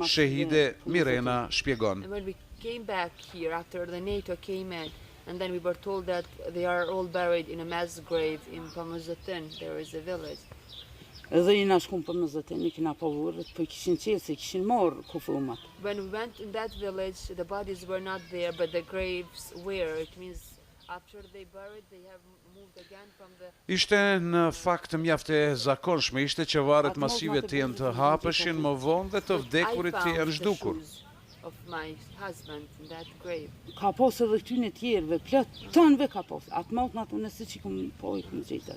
Shehide Mirena shpjegon. When we came back here after the NATO came in, and then we were told that they are all buried in a mass grave in Pamuzatin. There is a village. Edhe i na shkum për mëzëtin, i kina pavurët, për kishin qelë, se kishin morë kufumat. When we went in that village, the bodies were not there, but the graves were. It means after they buried, they have moved again from the... Ishte në fakt mjaft e zakonshme, ishte që varet masive të jenë të hapeshin më vonë dhe të vdekurit të jenë zhdukur. Of my husband in that grave. Ka posë edhe këtyne tjerëve, plot tënve ka posë. Atë matë në atë nëse që këmë po i këmë gjithë.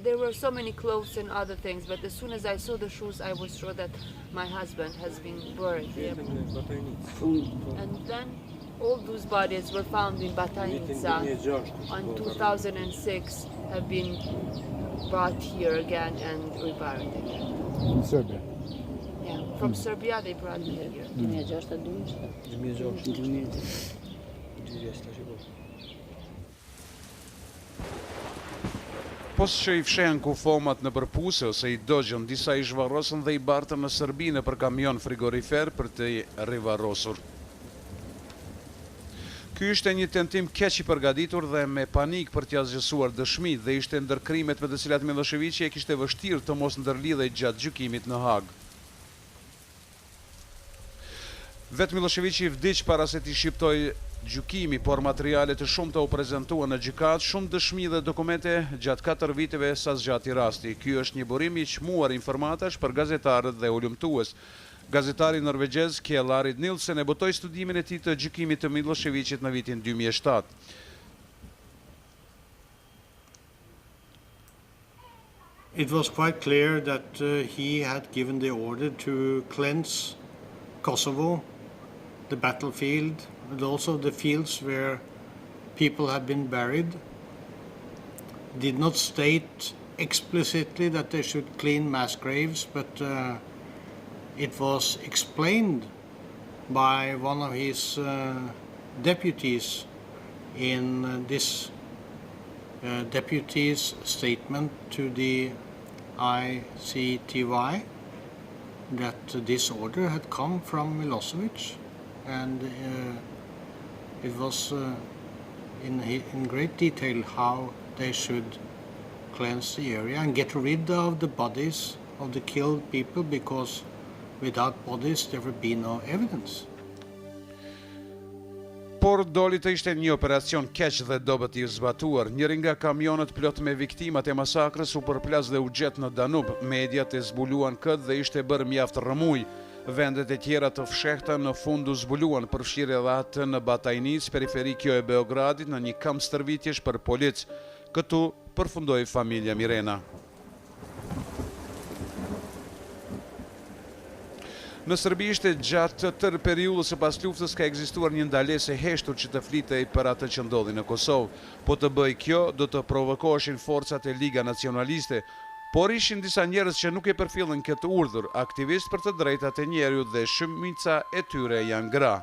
There were so many clothes and other things, but as soon as I saw the shoes, I was sure that my husband has been buried there. And then all those bodies were found in Batajnica. In 2006 have been brought here again and reburied again. in Serbia. Yeah, from Serbia they brought me here. 2006. Pos që i fshen kufomat në përpuse ose i dogjën, disa i zhvarrosën dhe i bartën në Serbi për kamion frigorifer për të rivarrosur. Ky ishte një tentim keq i përgatitur dhe me panik për t'ia zgjesuar dëshmit dhe ishte ndër krimet me të cilat Miloševići e kishte vështirë të mos ndërlidhej gjatë gjykimit në Hag. Vetë Miloševići vdiq para se t'i shqiptoj gjykimi, por materialet e shumta u prezantuan në gjykat, shumë dëshmi dhe dokumente gjatë 4 viteve sa zgjati rasti. Ky është një burim i çmuar informatash për gazetarët dhe ulëmtues. Gazetari norvegjez Kjellarit Nilsen e botoi studimin e tij të gjykimit të Miloševićit në vitin 2007. It was quite clear that he had given the order to cleanse Kosovo, the battlefield, and also the fields where people had been buried. Did not state explicitly that they should clean mass graves, but it was explained by one of his deputies in this deputy's statement to the ICTY that this order had come from Milošević, and it was in great detail how they should cleanse the area and get rid of the bodies of the killed people, because without bodies there would be no evidence. Por doli të ishte një operacion keq dhe dobët i zbatuar. Njëri nga kamionët plot me viktimat e masakrës u përplas dhe u gjet në Danub. Mediat e zbuluan këtë dhe ishte bërë mjaft rrëmuj. Vendet e tjera të fshehta në fund u zbuluan, përfshirë edhe atë në Batajnic, periferi kjo e Beogradit, në një kamp stërvitjesh për polic. Këtu përfundoi familja Mirena. Në Serbi ishte gjatë tërë periudhës së pas luftës ka ekzistuar një ndalesë e heshtur që të flitej për atë që ndodhi në Kosovë. Po të bëj kjo, do të provokoheshin forcat e Liga Nacionaliste, por ishin disa njerëz që nuk e përfillën këtë urdhër, aktivistë për të drejtat e njerëzit dhe shumica e tyre janë gra.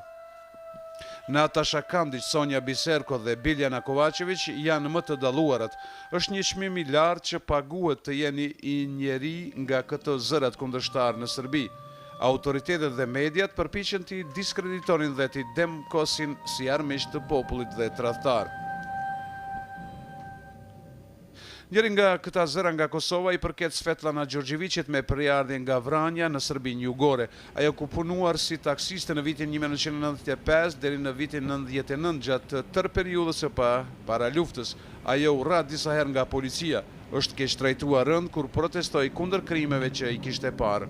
Natasha Kandić, Sonja Biserko dhe Biljana Kovačević janë më të dalluarat. Është një çmim i lartë që paguhet të jeni i njeri nga këto zërat kundërshtar në Serbi. Autoritetet dhe mediat përpiqen t'i diskreditonin dhe t'i demkosin si armiq të popullit dhe tradhtar. Njëri nga këta zëra nga Kosova i përket Svetlana Đorđevićit me përardhje nga Vranja në Serbinë Jugore. Ajo ku punuar si taksiste në vitin 1995 deri në vitin 99 gjatë tërë periudhës së para luftës. Ajo u ra disa herë nga policia. Është keq trajtuar rënd kur protestoi kundër krimeve që i kishte parë.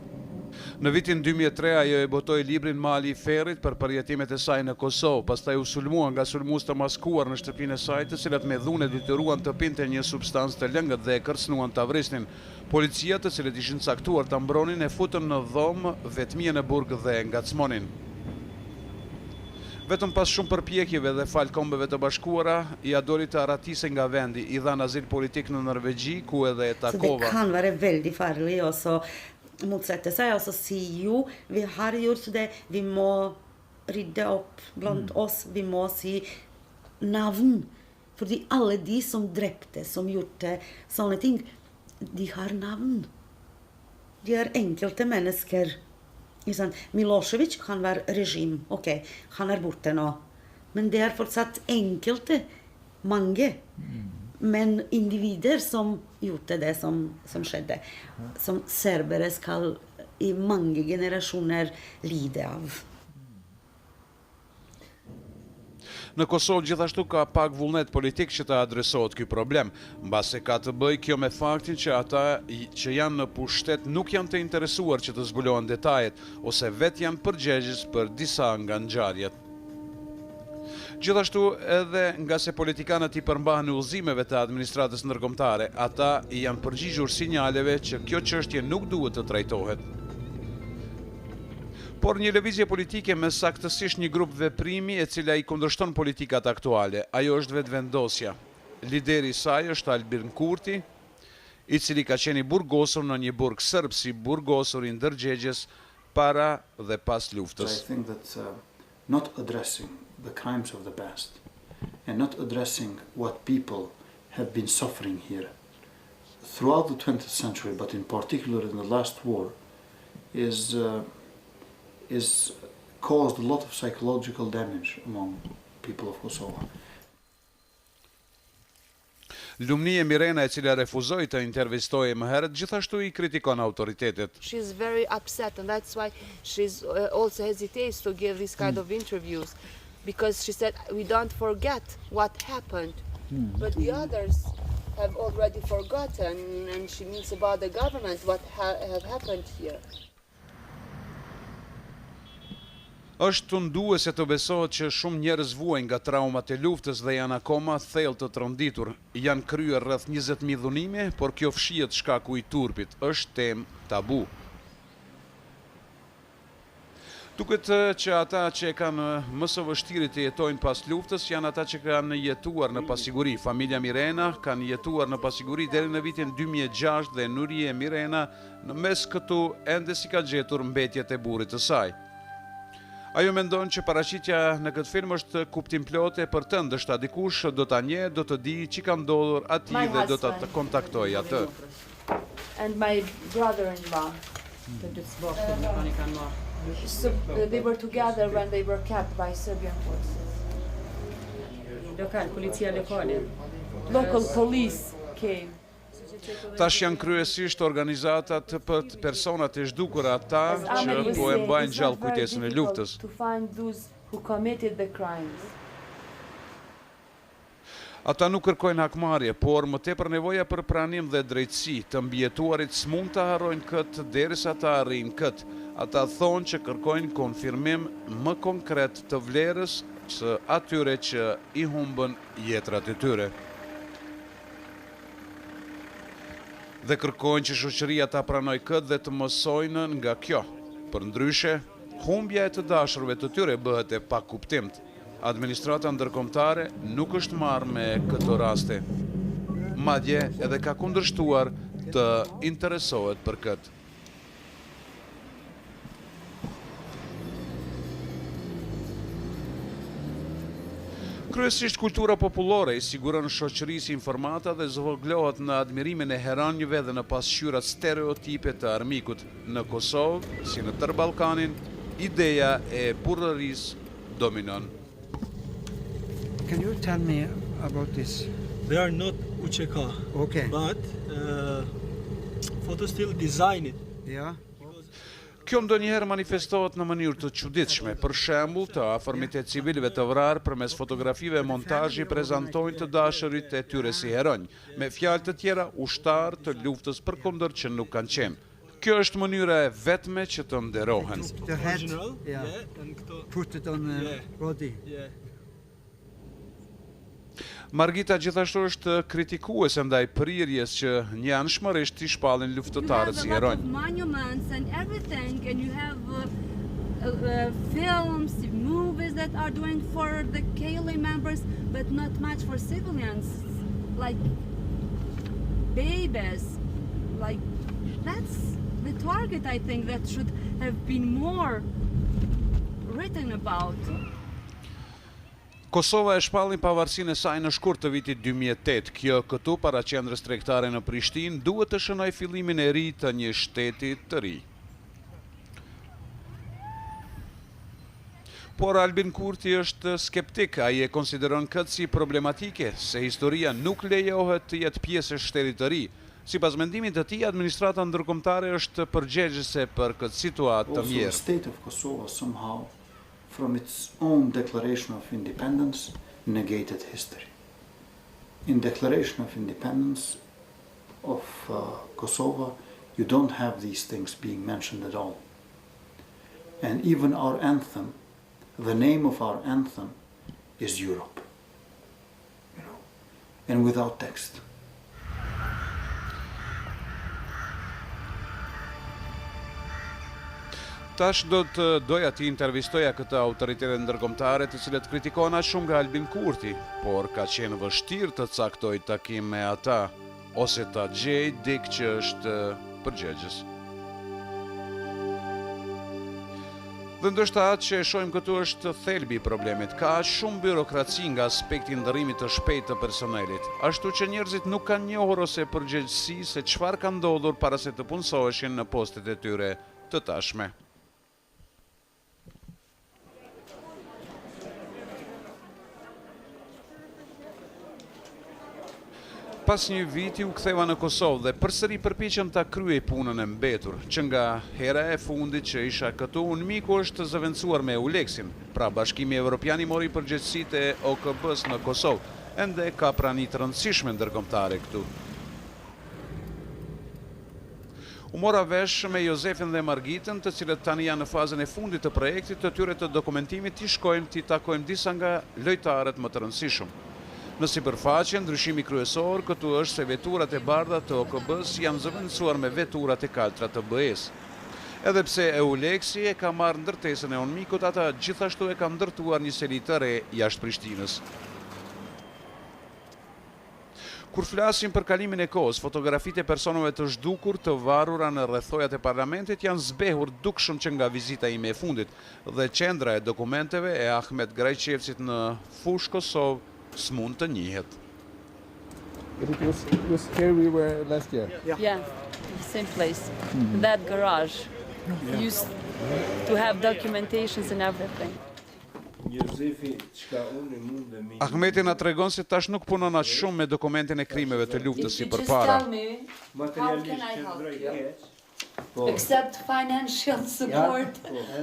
Në vitin 2003 ajo e botoi librin Mali i Ferrit për përjetimet e saj në Kosovë, pastaj u sulmua nga sulmues të maskuar në shtëpinë e saj, të cilat me dhunë detyruan të pinte një substancë të lëngët dhe e kërcënuan ta vrisnin. Policia, të cilët ishin caktuar ta mbronin, e futën në dhomë vetmije në burg dhe e ngacmonin. Vetëm pas shumë përpjekjeve dhe fal kombeve të bashkuara, ja doli të arratise nga vendi, i dhan azil politik në Norvegji, ku edhe e takova. Så det kan være veldig farlig også motsette seg, altså si jo, vi har gjort det, vi må rydde opp blant oss, vi må si navn, fordi alle de som drepte, som gjorde sånne ting, de har navn. De er enkelte mennesker. Milošević kan være regim, ok, han er borte nå, men det er fortsatt enkelte, mange, men individer som gjorde det som skjedde, som serbere skal i mange generasjoner lide av. Në Kosovë gjithashtu ka pak vullnet politik që të adresohet ky problem, mbase ka të bëjë kjo me faktin që ata që janë në pushtet nuk janë të interesuar që të zbulohen detajet, ose vetë janë përgjegjës për disa nga ngjarjet. Gjithashtu edhe nga se politikanët i përmbahen udhëzimeve të administratës ndërkombëtare, ata janë përgjigjur sinjaleve që kjo çështje nuk duhet të trajtohet. Por një lëvizje politike me saktësisht një grup veprimi e cila i kundërshton politikat aktuale, ajo është vetëvendosja. Lideri i saj është Albin Kurti, I cili ka qenë i burgosur në një burg serb si burgosur i ndërgjegjes para dhe pas luftës. I think that not addressing the crimes of the past and not addressing what people have been suffering here throughout the 20th century, but in particular in the last war, is caused a lot of psychological damage among people of Kosovo. Lumnie Mirena, e cila refuzoi të intervistojë më herët, gjithashtu I kritikon autoritetet. She's very upset, and that's why she's also hesitates to give these kind of interviews, because she said we don't forget what happened, but the others have already forgotten, and she means about the government what have happened here. Është tunduese të besohet që shumë njerëz vuajnë nga traumat e luftës dhe janë akoma thellë të tronditur. Janë kryer rreth 20.000 dhunime, por kjo fshihet shkaku I turpit. Është temë tabu. Duket që ata që kanë më së vështirë të jetojnë pas luftës janë ata që kanë jetuar në pasiguri. Familja Mirena kanë jetuar në pasiguri deri në vitin 2006 dhe Nurie Mirena në mes këtu ende si ka gjetur mbetjet e burrit të saj. Ajo mendon që paraqitja në këtë film është kuptim plote për të, ndërsa dikush do ta njeh, do të di që ka ndodhur atij dhe do ta kontaktojë atë. And my brother-in-law. So they were together when they were kept by Serbian forces. Local police came. Tash janë kryesisht organizatat për personat e zhdukur ata që po e mbajnë gjallë kujtesën e luftës. Ata nuk kërkojnë hakmarrje, por më tepër nevoja për pranim dhe drejtësi. Të mbijetuarit s'mund të harrojnë këtë derisa të arrijnë këtë. Ata thonë që kërkojnë konfirmim më konkret të vlerës së atyre që I humbën jetrat e tyre. Dhe kërkojnë që shoqëria ta pranoj këtë dhe të mësojnë nga kjo. Përndryshe, humbja e të dashurve të tyre bëhet e pakuptimt. Administrata ndërkombëtare nuk është marrë me këto raste. Madje edhe ka kundërshtuar të interesohet për këtë. Kryesisht kultura popullore I siguron shoqërisë informata dhe zvoglohet në admirimin e heranjve dhe në pasqyrat stereotipe të armikut. Në Kosovë, si në tërë Ballkanin, ideja e burrërisë dominon. Can you tell me about this? They are not UÇK, okay, but photo still design it. Yeah. Kjo ndonjëherë manifestohet në mënyrë të çuditshme. Për shembull, të afërmit e civilëve të vrarë përmes fotografive e montazhi prezantojnë të dashurit e tyre si heronj, me fjalë të tjera ushtar të luftës përkundër që nuk kanë qenë. Kjo është mënyra e vetme që të nderohen. The head, put it on the body. Margita gjithashtu është kritikuese ndaj prirjes që njanshmërisht I shpallin luftëtarët si heronj. Monuments and everything, and you have films, movies that are doing for the KLA members, but not much for civilians, like babies. Like that's the target, I think, that should have been more written about. Kosova e shpallin pavarësinë e saj në shkurt të vitit 2008. Kjo këtu para qendrës tregtare në Prishtinë duhet të shënojë fillimin e ri të një shteti të ri. Por Albin Kurti është skeptik, ai e konsideron këtë si problematike, se historia nuk lejohet të jetë pjesë e shtetit të ri. Sipas mendimit të tij, administrata ndërkombëtare është përgjegjëse për këtë situatë të mirë. Also, the state of Kosovo somehow, from its own declaration of independence, negated history. In Declaration of Independence of Kosovo, you don't have these things being mentioned at all. And even our anthem, the name of our anthem is Europe, you know, and without text. Tash do të doja të intervistoja këtë autoritetet ndërkombëtare të cilët kritikojnë aq shumë nga Albin Kurti, por ka qenë vështirë të caktoj takim me ata. ose ta gjej dik që është përgjegjës. Dhe ndoshta atë që e shohim këtu është thelbi i problemit. Ka shumë byrokraci nga aspekti i ndërrimit të shpejtë të personelit, ashtu që njerëzit nuk kanë njohur ose përgjegjësi se çfarë ka ndodhur para se të punësoheshin në postet e tyre të tashme. Pas një viti u ktheva në Kosovë dhe përsëri përpiqem ta kryej punën e mbetur, që nga hera e fundit që isha këtu, unë miku është zëvendësuar me Euleksin, pra Bashkimi Evropian i mori përgjegjësitë e OKB-s në Kosovë, ende ka prani të rëndësishme ndërkombëtare këtu. U mora vesh me Jozefin dhe Margitën, të cilët tani janë në fazën e fundit të projektit të tyre të dokumentimit, t'i shkojmë t'i takojmë disa nga lojtarët më të rëndësishëm. Në sipërfaqe, ndryshimi kryesor këtu është se veturat e bardha të OKB-s janë zëvendësuar me veturat e kaltra të BE-s. Edhe pse Euleksi e ka marrë ndërtesën e onmikut, ata gjithashtu e ka ndërtuar një seli të re jashtë Prishtinës. Kur flasim për kalimin e kohës, fotografitë e personave të zhdukur të varura në rrethojat e parlamentit janë zbehur dukshëm që nga vizita ime e fundit, dhe qendra e dokumenteve e Ahmet Grajqevcit në Fush Kosovë s'mund të njihet. But it was here we were last year. Yeah, same place. That garage used to have documentations and everything. Ahmeti na tregon se tash nuk punon as shumë me dokumentin e krimeve të luftës si përpara. How can I help you? Except financial support,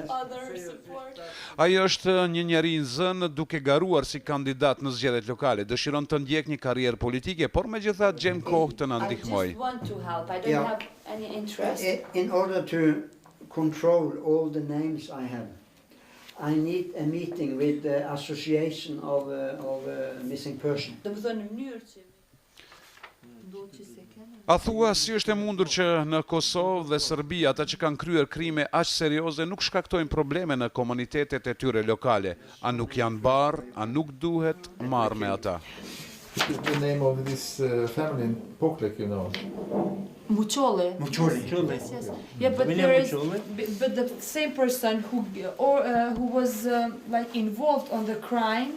other support. Ai është një njeri i zënë duke garuar si kandidat në zgjedhjet lokale. Dëshiron të ndjek një karrierë politike, por megjithatë gjen kohë të na ndihmojë. I just want to help. I don't have any interest. In order to control all the names I have, I need a meeting with the Association of Missing Person. Do të thonë në mënyrë që A thua si është e mundur që në Kosovë dhe Serbi ata që kanë kryer krime aq serioze nuk shkaktojnë probleme në komunitetet e tyre lokale? A nuk janë barë, a nuk duhet marrë me ata? The name of this family in Poklek, you know. Muçolli. Yes. Yeah, but there is, but the same person who was like involved on the crime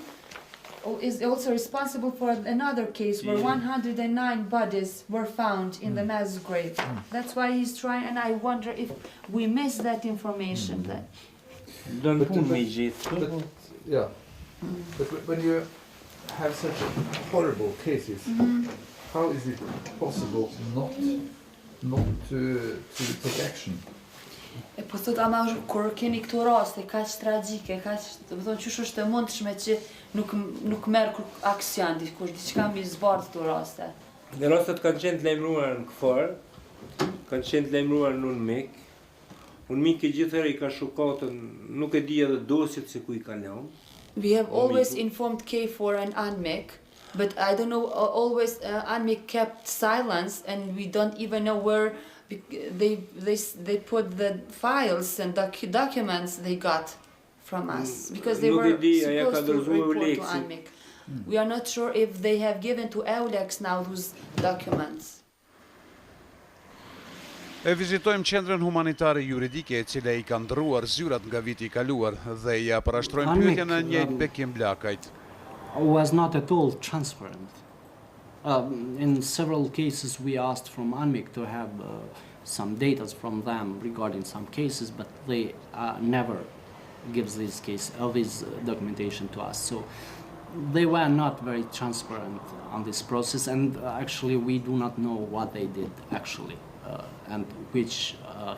is also responsible for another case where 109 bodies were found in the mass grave. That's why he's trying, and I wonder if we miss that information. That. Yeah. But when you have such horrible cases, how is it possible not to take action? E po thot ama kur keni këto raste kaq tragjike, kaq, do të thonë çush është e mundshme që nuk merr aksion dikush, diçka mbi zbardh këto raste. Dhe rastet kanë qenë të lajmëruar në KFOR, kanë qenë të lajmëruar në UNMIK. UNMIK gjithëherë I ka shokatën, nuk e di edhe dosjet se ku I kanë lënë. We have always informed KFOR and UNMIK, but I don't know, always UNMIK kept silence and we don't even know where they put the files and documents they got from us, because they were supposed to report to UNMIK. We are not sure if they have given to EULEX now those documents. E vizitojmë qendrën humanitare juridike e cila I ka ndrruar zyrat nga viti I kaluar dhe ja parashtrojmë pyetjen e një Bekim Blakajt. Was not at all transparent. In several cases we asked from UNMIK to have some data from them regarding some cases, but they never gives this documentation to us. So they were not very transparent on this process, and actually we do not know what they did actually and which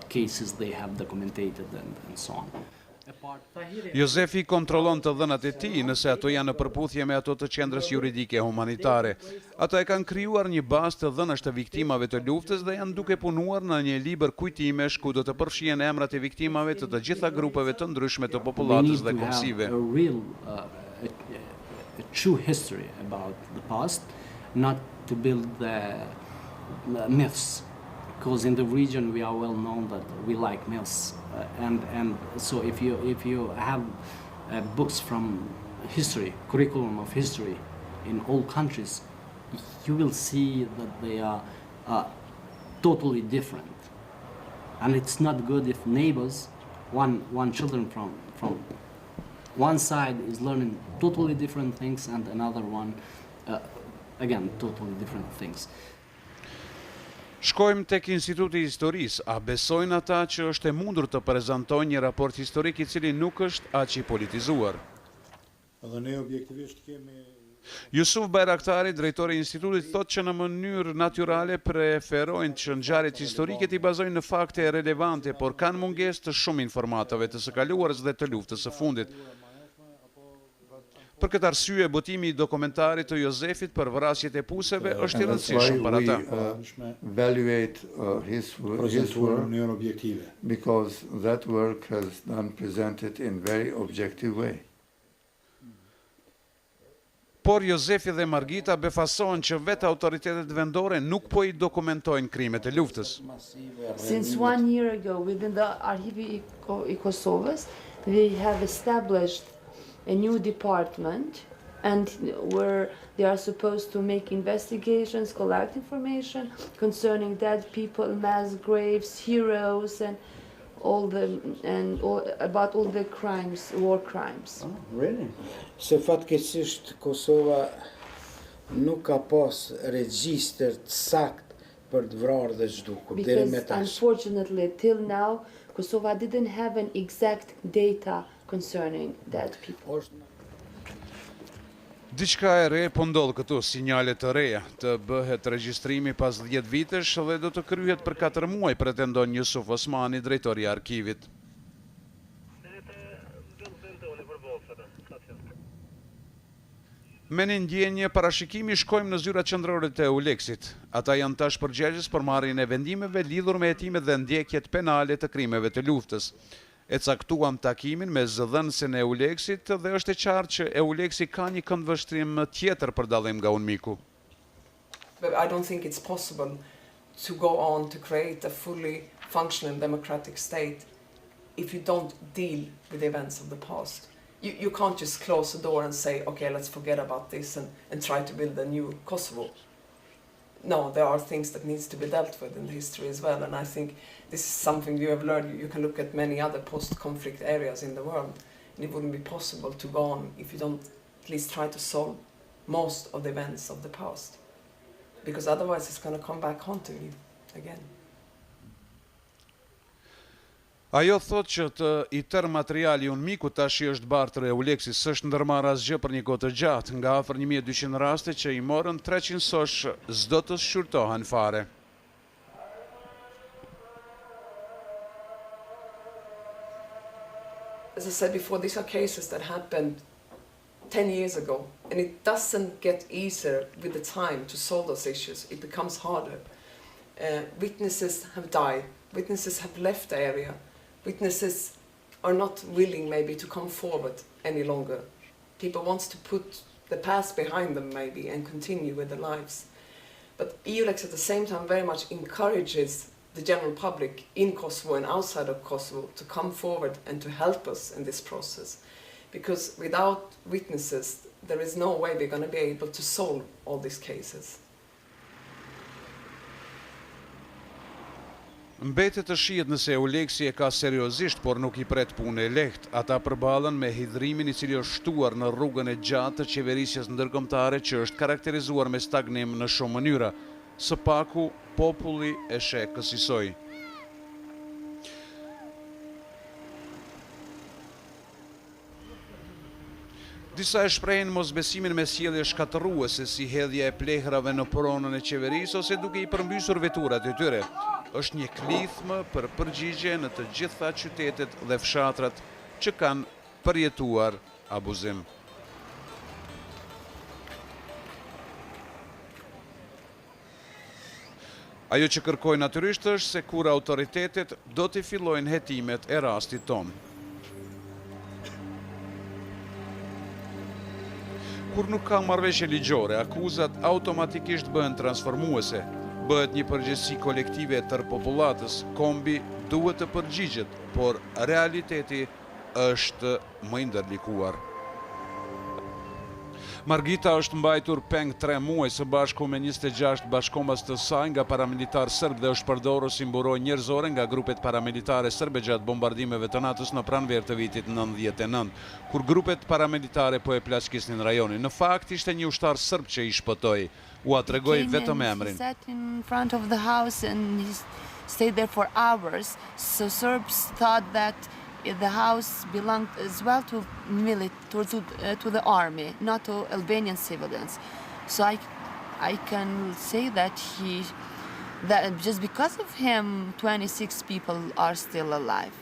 cases they have documented and so on. Jozefi kontrollon të dhënat e tij nëse ato janë në përputhje me ato të qendrës juridike humanitare. Ata e kanë krijuar një bazë të dhënash të viktimave të luftës dhe janë duke punuar në një libër kujtimesh ku do të përfshihen emrat e viktimave të gjitha grupeve të ndryshme të popullatës dhe kombësive. A true history about the past, not to build the myths, because in the region we are well known that we like myths, and so if you have books from history, curriculum of history in all countries, you will see that they are totally different. And it's not good if neighbors, one children from one side is learning totally different things and another one, again, totally different things. Shkojmë tek Instituti i Historisë. A besojnë ata që është e mundur të prezantojnë një raport historik I cili nuk është aq I politizuar? Edhe ne objektivisht kemi Jusuf Bajraktari, drejtori I institutit, thotë që në mënyrë natyrale preferojnë që ngjarjet historike t'i bazojnë në fakte relevante, por kanë mungesë të shumë informatave të së kaluarës dhe të luftës së fundit. Për këtë arsye, botimi I dokumentarit të Jozefit për vrasjet e puseve është I rëndësishëm për ata. Evaluate his work në mënyrë objektive. Because that work has been presented in very objective way. Por Jozefi dhe Margita befasohen që vetë autoritetet vendore nuk po I dokumentojnë krimet e luftës. Since 1 year ago, within the Archivi I Kosovës, they have established a new department and where they are supposed to make investigations, collect information concerning dead people, mass graves, heroes, and about all the crimes, war crimes. Oh, really? Se fatkeqësisht Kosova nuk ka pas regjistër të sakt për të vrarë dhe zhdukur deri me Because tash. unfortunately, till now, Kosovo didn't have an exact data concerning dead people. Diçka e re po ndodh këtu, sinjale të reja, të bëhet regjistrimi pas 10 vitesh dhe do të kryhet për 4 muaj, pretendon Jusuf Osmani, drejtori I arkivit. Me një ndjenje parashikimi shkojmë në zyrat qendrore të Euleksit. Ata janë tash përgjegjës për marrjen e vendimeve lidhur me hetimet dhe ndjekjet penale të krimeve të luftës. E caktuam takimin me zëdhënësin e Euleksit dhe është e qartë që Euleksi ka një këndvështrim tjetër për dallim nga Unmiku. But I don't think it's possible to go on to create a fully functioning democratic state if you don't deal with the events of the past. You can't just close the door and say, okay, let's forget about this and try to build a new Kosovo. No, there are things that needs to be dealt with in the history as well, and I think this is something you have learned. You can look at many other post-conflict areas in the world, and it wouldn't be possible to go on if you don't at least try to solve most of the events of the past, because otherwise it's going to come back haunting you again. Ajo thot që I tërë materiali Unmiku tash I është bartër e Euleksit, s'është ndërmarrë asgjë për një kohë të gjatë, nga afër 1200 raste që I morën 300 sosh s'do të shqyrtohen fare. As I said before, these are cases that happened 10 years ago, and it doesn't get easier with the time to solve those issues. It becomes harder. Witnesses have died. Witnesses have left the area. Witnesses are not willing maybe to come forward any longer. People want to put the past behind them maybe and continue with their lives. But EULEX at the same time very much encourages the general public in Kosovo and outside of Kosovo to come forward and to help us in this process. Because without witnesses, there is no way we're going to be able to solve all these cases. Mbetet të shihet nëse Euleksi e ka seriozisht, por nuk I pret punë e lehtë. Ata përballen me hidhrimin I cili është shtuar në rrugën e gjatë të qeverisjes ndërkombëtare që është karakterizuar me stagnim në shumë mënyra. Së paku, populli e sheh kësaj. Disa e shprehin mosbesimin me sjellje shkatërruese si hedhja e plehrave në pronën e qeverisë ose duke I përmbysur veturat e tyre. Është një klithmë për përgjigje në të gjitha qytetet dhe fshatrat që kanë përjetuar abuzim. Ajo që kërkojnë natyrisht është se kur autoritetet do të fillojnë hetimet e rastit tonë. Kur nuk ka marrëveshje ligjore, akuzat automatikisht bëhen transformuese. Bëhet një përgjegjësi kolektive e tërë popullatës, kombi duhet të përgjigjet, por realiteti është më I ndërlikuar. Margita është mbajtur peng 3 muaj së bashku me 26 bashkombas të saj nga paramilitar serb dhe është përdorur si mburoj njerëzore nga grupet paramilitare serbe gjatë bombardimeve të natës në pranverë të vitit 99, kur grupet paramilitare po e plaçkisnin rajonin. Në fakt ishte një ushtar serb që i shpëtoi. Ua tregoi vetëm emrin. He sat in front of the house and he stayed there for hours. So Serbs thought that the house belonged as well to to the army, not to Albanian civilians. So I can say that that just because of him, 26 people are still alive.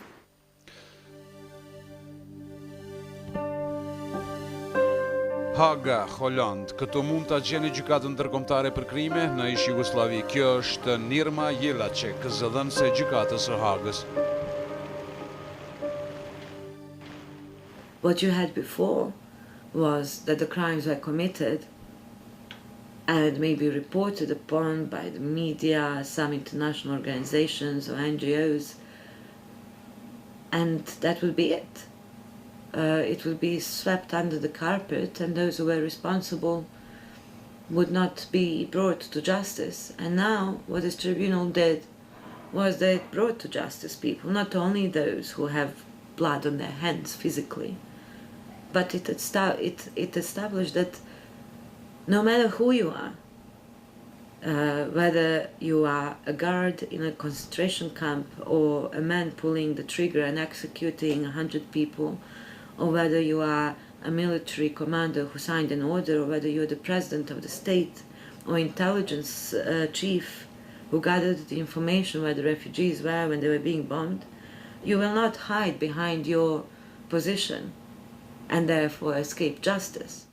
Haga, Holland. Këtu mund ta gjeni gjykatën ndërkombëtare për krime në ish Jugosllavi. Kjo është Nirma Jelacek, zëdhënëse e gjykatës së Hagës. What you had before was that the crimes were committed and maybe reported upon by the media, some international organizations or NGOs, and that would be it. It would be swept under the carpet and those who were responsible would not be brought to justice. And now what this tribunal did was that it brought to justice people, not only those who have blood on their hands physically, but it established that no matter who you are, whether you are a guard in a concentration camp or a man pulling the trigger and executing 100 people, or whether you are a military commander who signed an order, or whether you're the president of the state or intelligence chief who gathered the information where the refugees were when they were being bombed, you will not hide behind your position and therefore escape justice.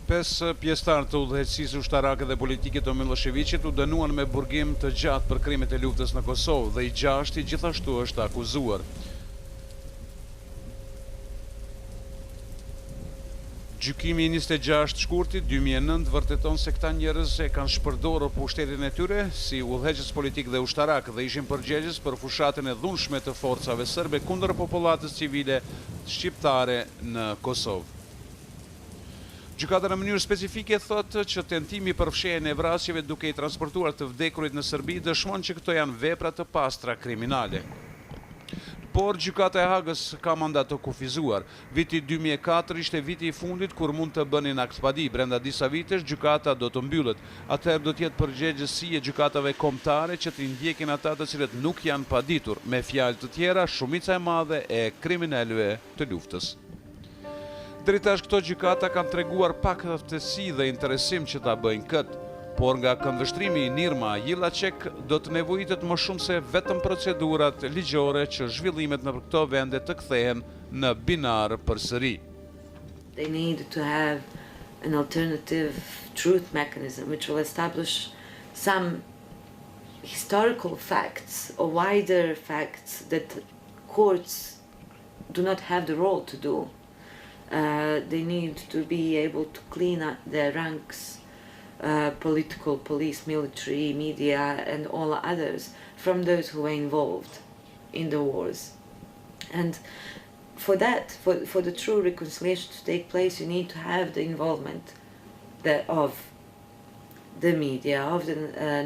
5 pjesëtarë të udhëheqësisë ushtarake dhe politike të Miloševićit u dënuan me burgim të gjatë për krimet e luftës në Kosovë dhe i 6 gjithashtu është akuzuar. Gjykimi i 26 shkurtit 2009 vërteton se këta njerëz e kanë shpërdorur pushtetin e tyre si udhëheqës politik dhe ushtarak dhe ishin përgjegjës për fushatën e dhunshme të forcave serbe kundër popullatës civile shqiptare në Kosovë. Gjykata në mënyrë specifike thotë që tentimi për fshehjen e vrasjeve duke i transportuar të vdekurit në Serbi dëshmon që këto janë vepra të pastra kriminale. Por gjykata e Hagës ka mandat të kufizuar. Viti 2004 ishte viti i fundit kur mund të bënin akt padi. Brenda disa vitesh gjykata do të mbyllet. Atëherë do të jetë përgjegjësi e gjykatave kombëtare që të ndjekin ata të cilët nuk janë paditur. Me fjalë të tjera, shumica e madhe e kriminalëve të luftës. Deri tash këto gjykata kanë treguar pak aftësi dhe interesim që ta bëjnë këtë. Por nga këndvështrimi i Nirma Jelacek do të nevojitet më shumë se vetëm procedurat ligjore që zhvillimet në këto vende të kthehen në binar përsëri. They need to have an alternative truth mechanism which will establish some historical facts or wider facts that courts do not have the role to do. They need to be able to clean up their ranks, political, police, military, media, and all others from those who were involved in the wars. And for that, for the true reconciliation to take place, you need to have the involvement of the media, of the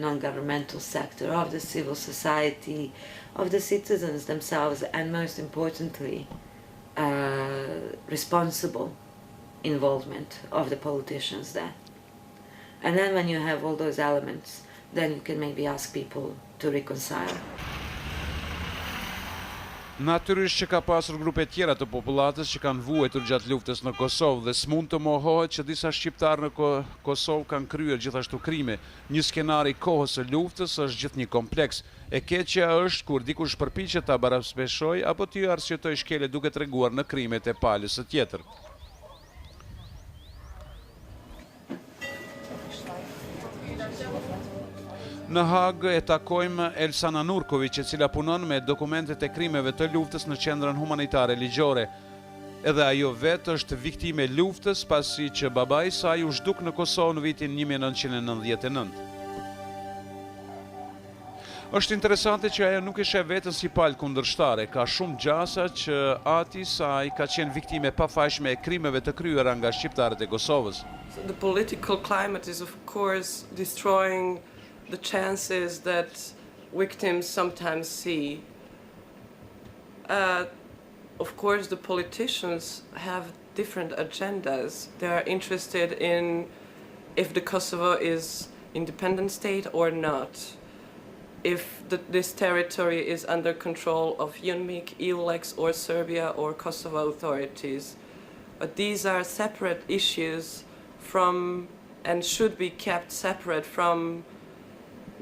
non-governmental sector, of the civil society, of the citizens themselves, and most importantly, responsible involvement of the politicians there. And then when you have all those elements, then you can maybe ask people to reconcile. Natyrisht që ka pasur grupe tjera të popullatës që kanë vuajtur gjatë luftës në Kosovë dhe s'mund të mohohet që disa shqiptarë në Kosovë kanë kryer gjithashtu krime. Një skenar i kohës së luftës është gjithnjë kompleks. E keqja është kur dikush përpiqet ta baraspeshojë apo t'i arsyetojë shkele duke treguar në krimet e palës së tjetër. Në Hagë e takojmë Elsana Nurković, e cila punon me dokumentet e krimeve të luftës në qendrën humanitare ligjore. Edhe ajo vetë është viktime e luftës pasi që babai i saj u zhduk në Kosovë në vitin 1999. Është interesante që ajo nuk e sheh veten si palë kundërshtare, ka shumë gjasa që ati saj ka qenë viktime pafajshme e krimeve të kryera nga shqiptarët e Kosovës. So the political climate is of course destroying the chances that victims sometimes see. Of course the politicians have different agendas. They are interested in if the Kosovo is independent state or not. If this territory is under control of UNMIK, EULEX or Serbia or Kosovo authorities. But these are separate issues from and should be kept separate from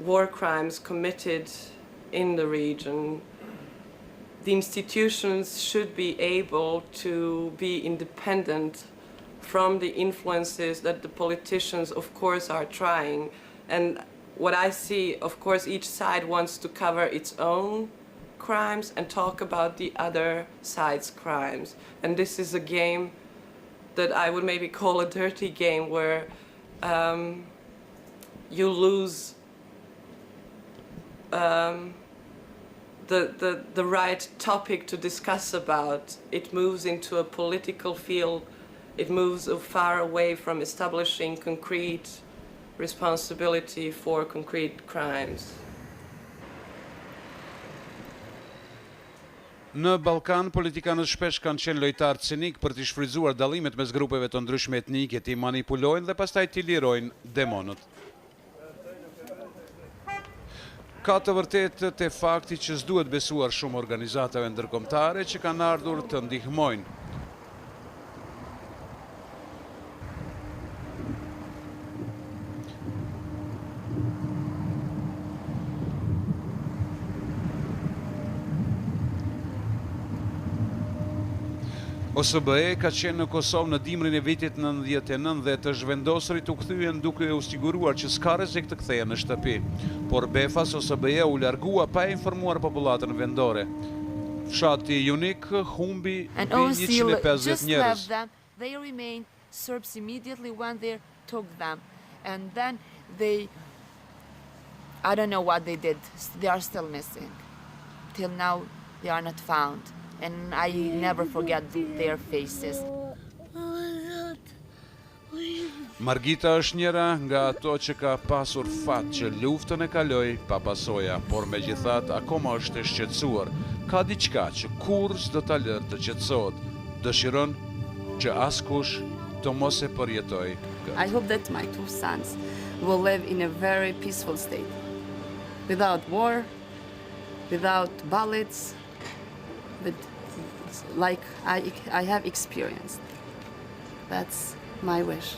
war crimes committed in the region. The institutions should be able to be independent from the influences that the politicians of course are trying. And what I see, of course, each side wants to cover its own crimes and talk about the other side's crimes. And this is a game that I would maybe call a dirty game where you lose the right topic to discuss about. It moves into a political field. It moves far away from establishing concrete responsibility for concrete crimes. Në Ballkan, politikanët shpesh kanë qenë lojtarë cinik për të shfrytzuar dallimet mes grupeve të ndryshme etnike, të manipulojnë dhe pastaj të lirojnë demonët. Ka të vërtetë te fakti që s'duhet besuar shumë organizatave ndërkombëtare që kanë ardhur të ndihmojnë. OSBE ka qenë në Kosovë në dimrin e vitit 99 dhe të zhvendosërit u kthyen duke u siguruar që s'ka rrezik të kthehen në shtëpi. Por befas OSBE u largua pa informuar popullatën vendore. Fshati Unik humbi And mbi OSIL 150 just njerëz. left them. They remained Serbs immediately when they took them. And then I don't know what they did. They are still missing. Till now, they are not found. And I never forget their faces. Margita është njëra nga ato që ka pasur fat që luftën e kaloi pa pasoja, por megjithatë akoma është e shqetësuar. Ka diçka që kurrë s'do ta lërë të qetësohet. Dëshiron që askush të mos e përjetoj. I hope that my two sons will live in a very peaceful state, without war, without bullets, but like I have experienced. That's my wish.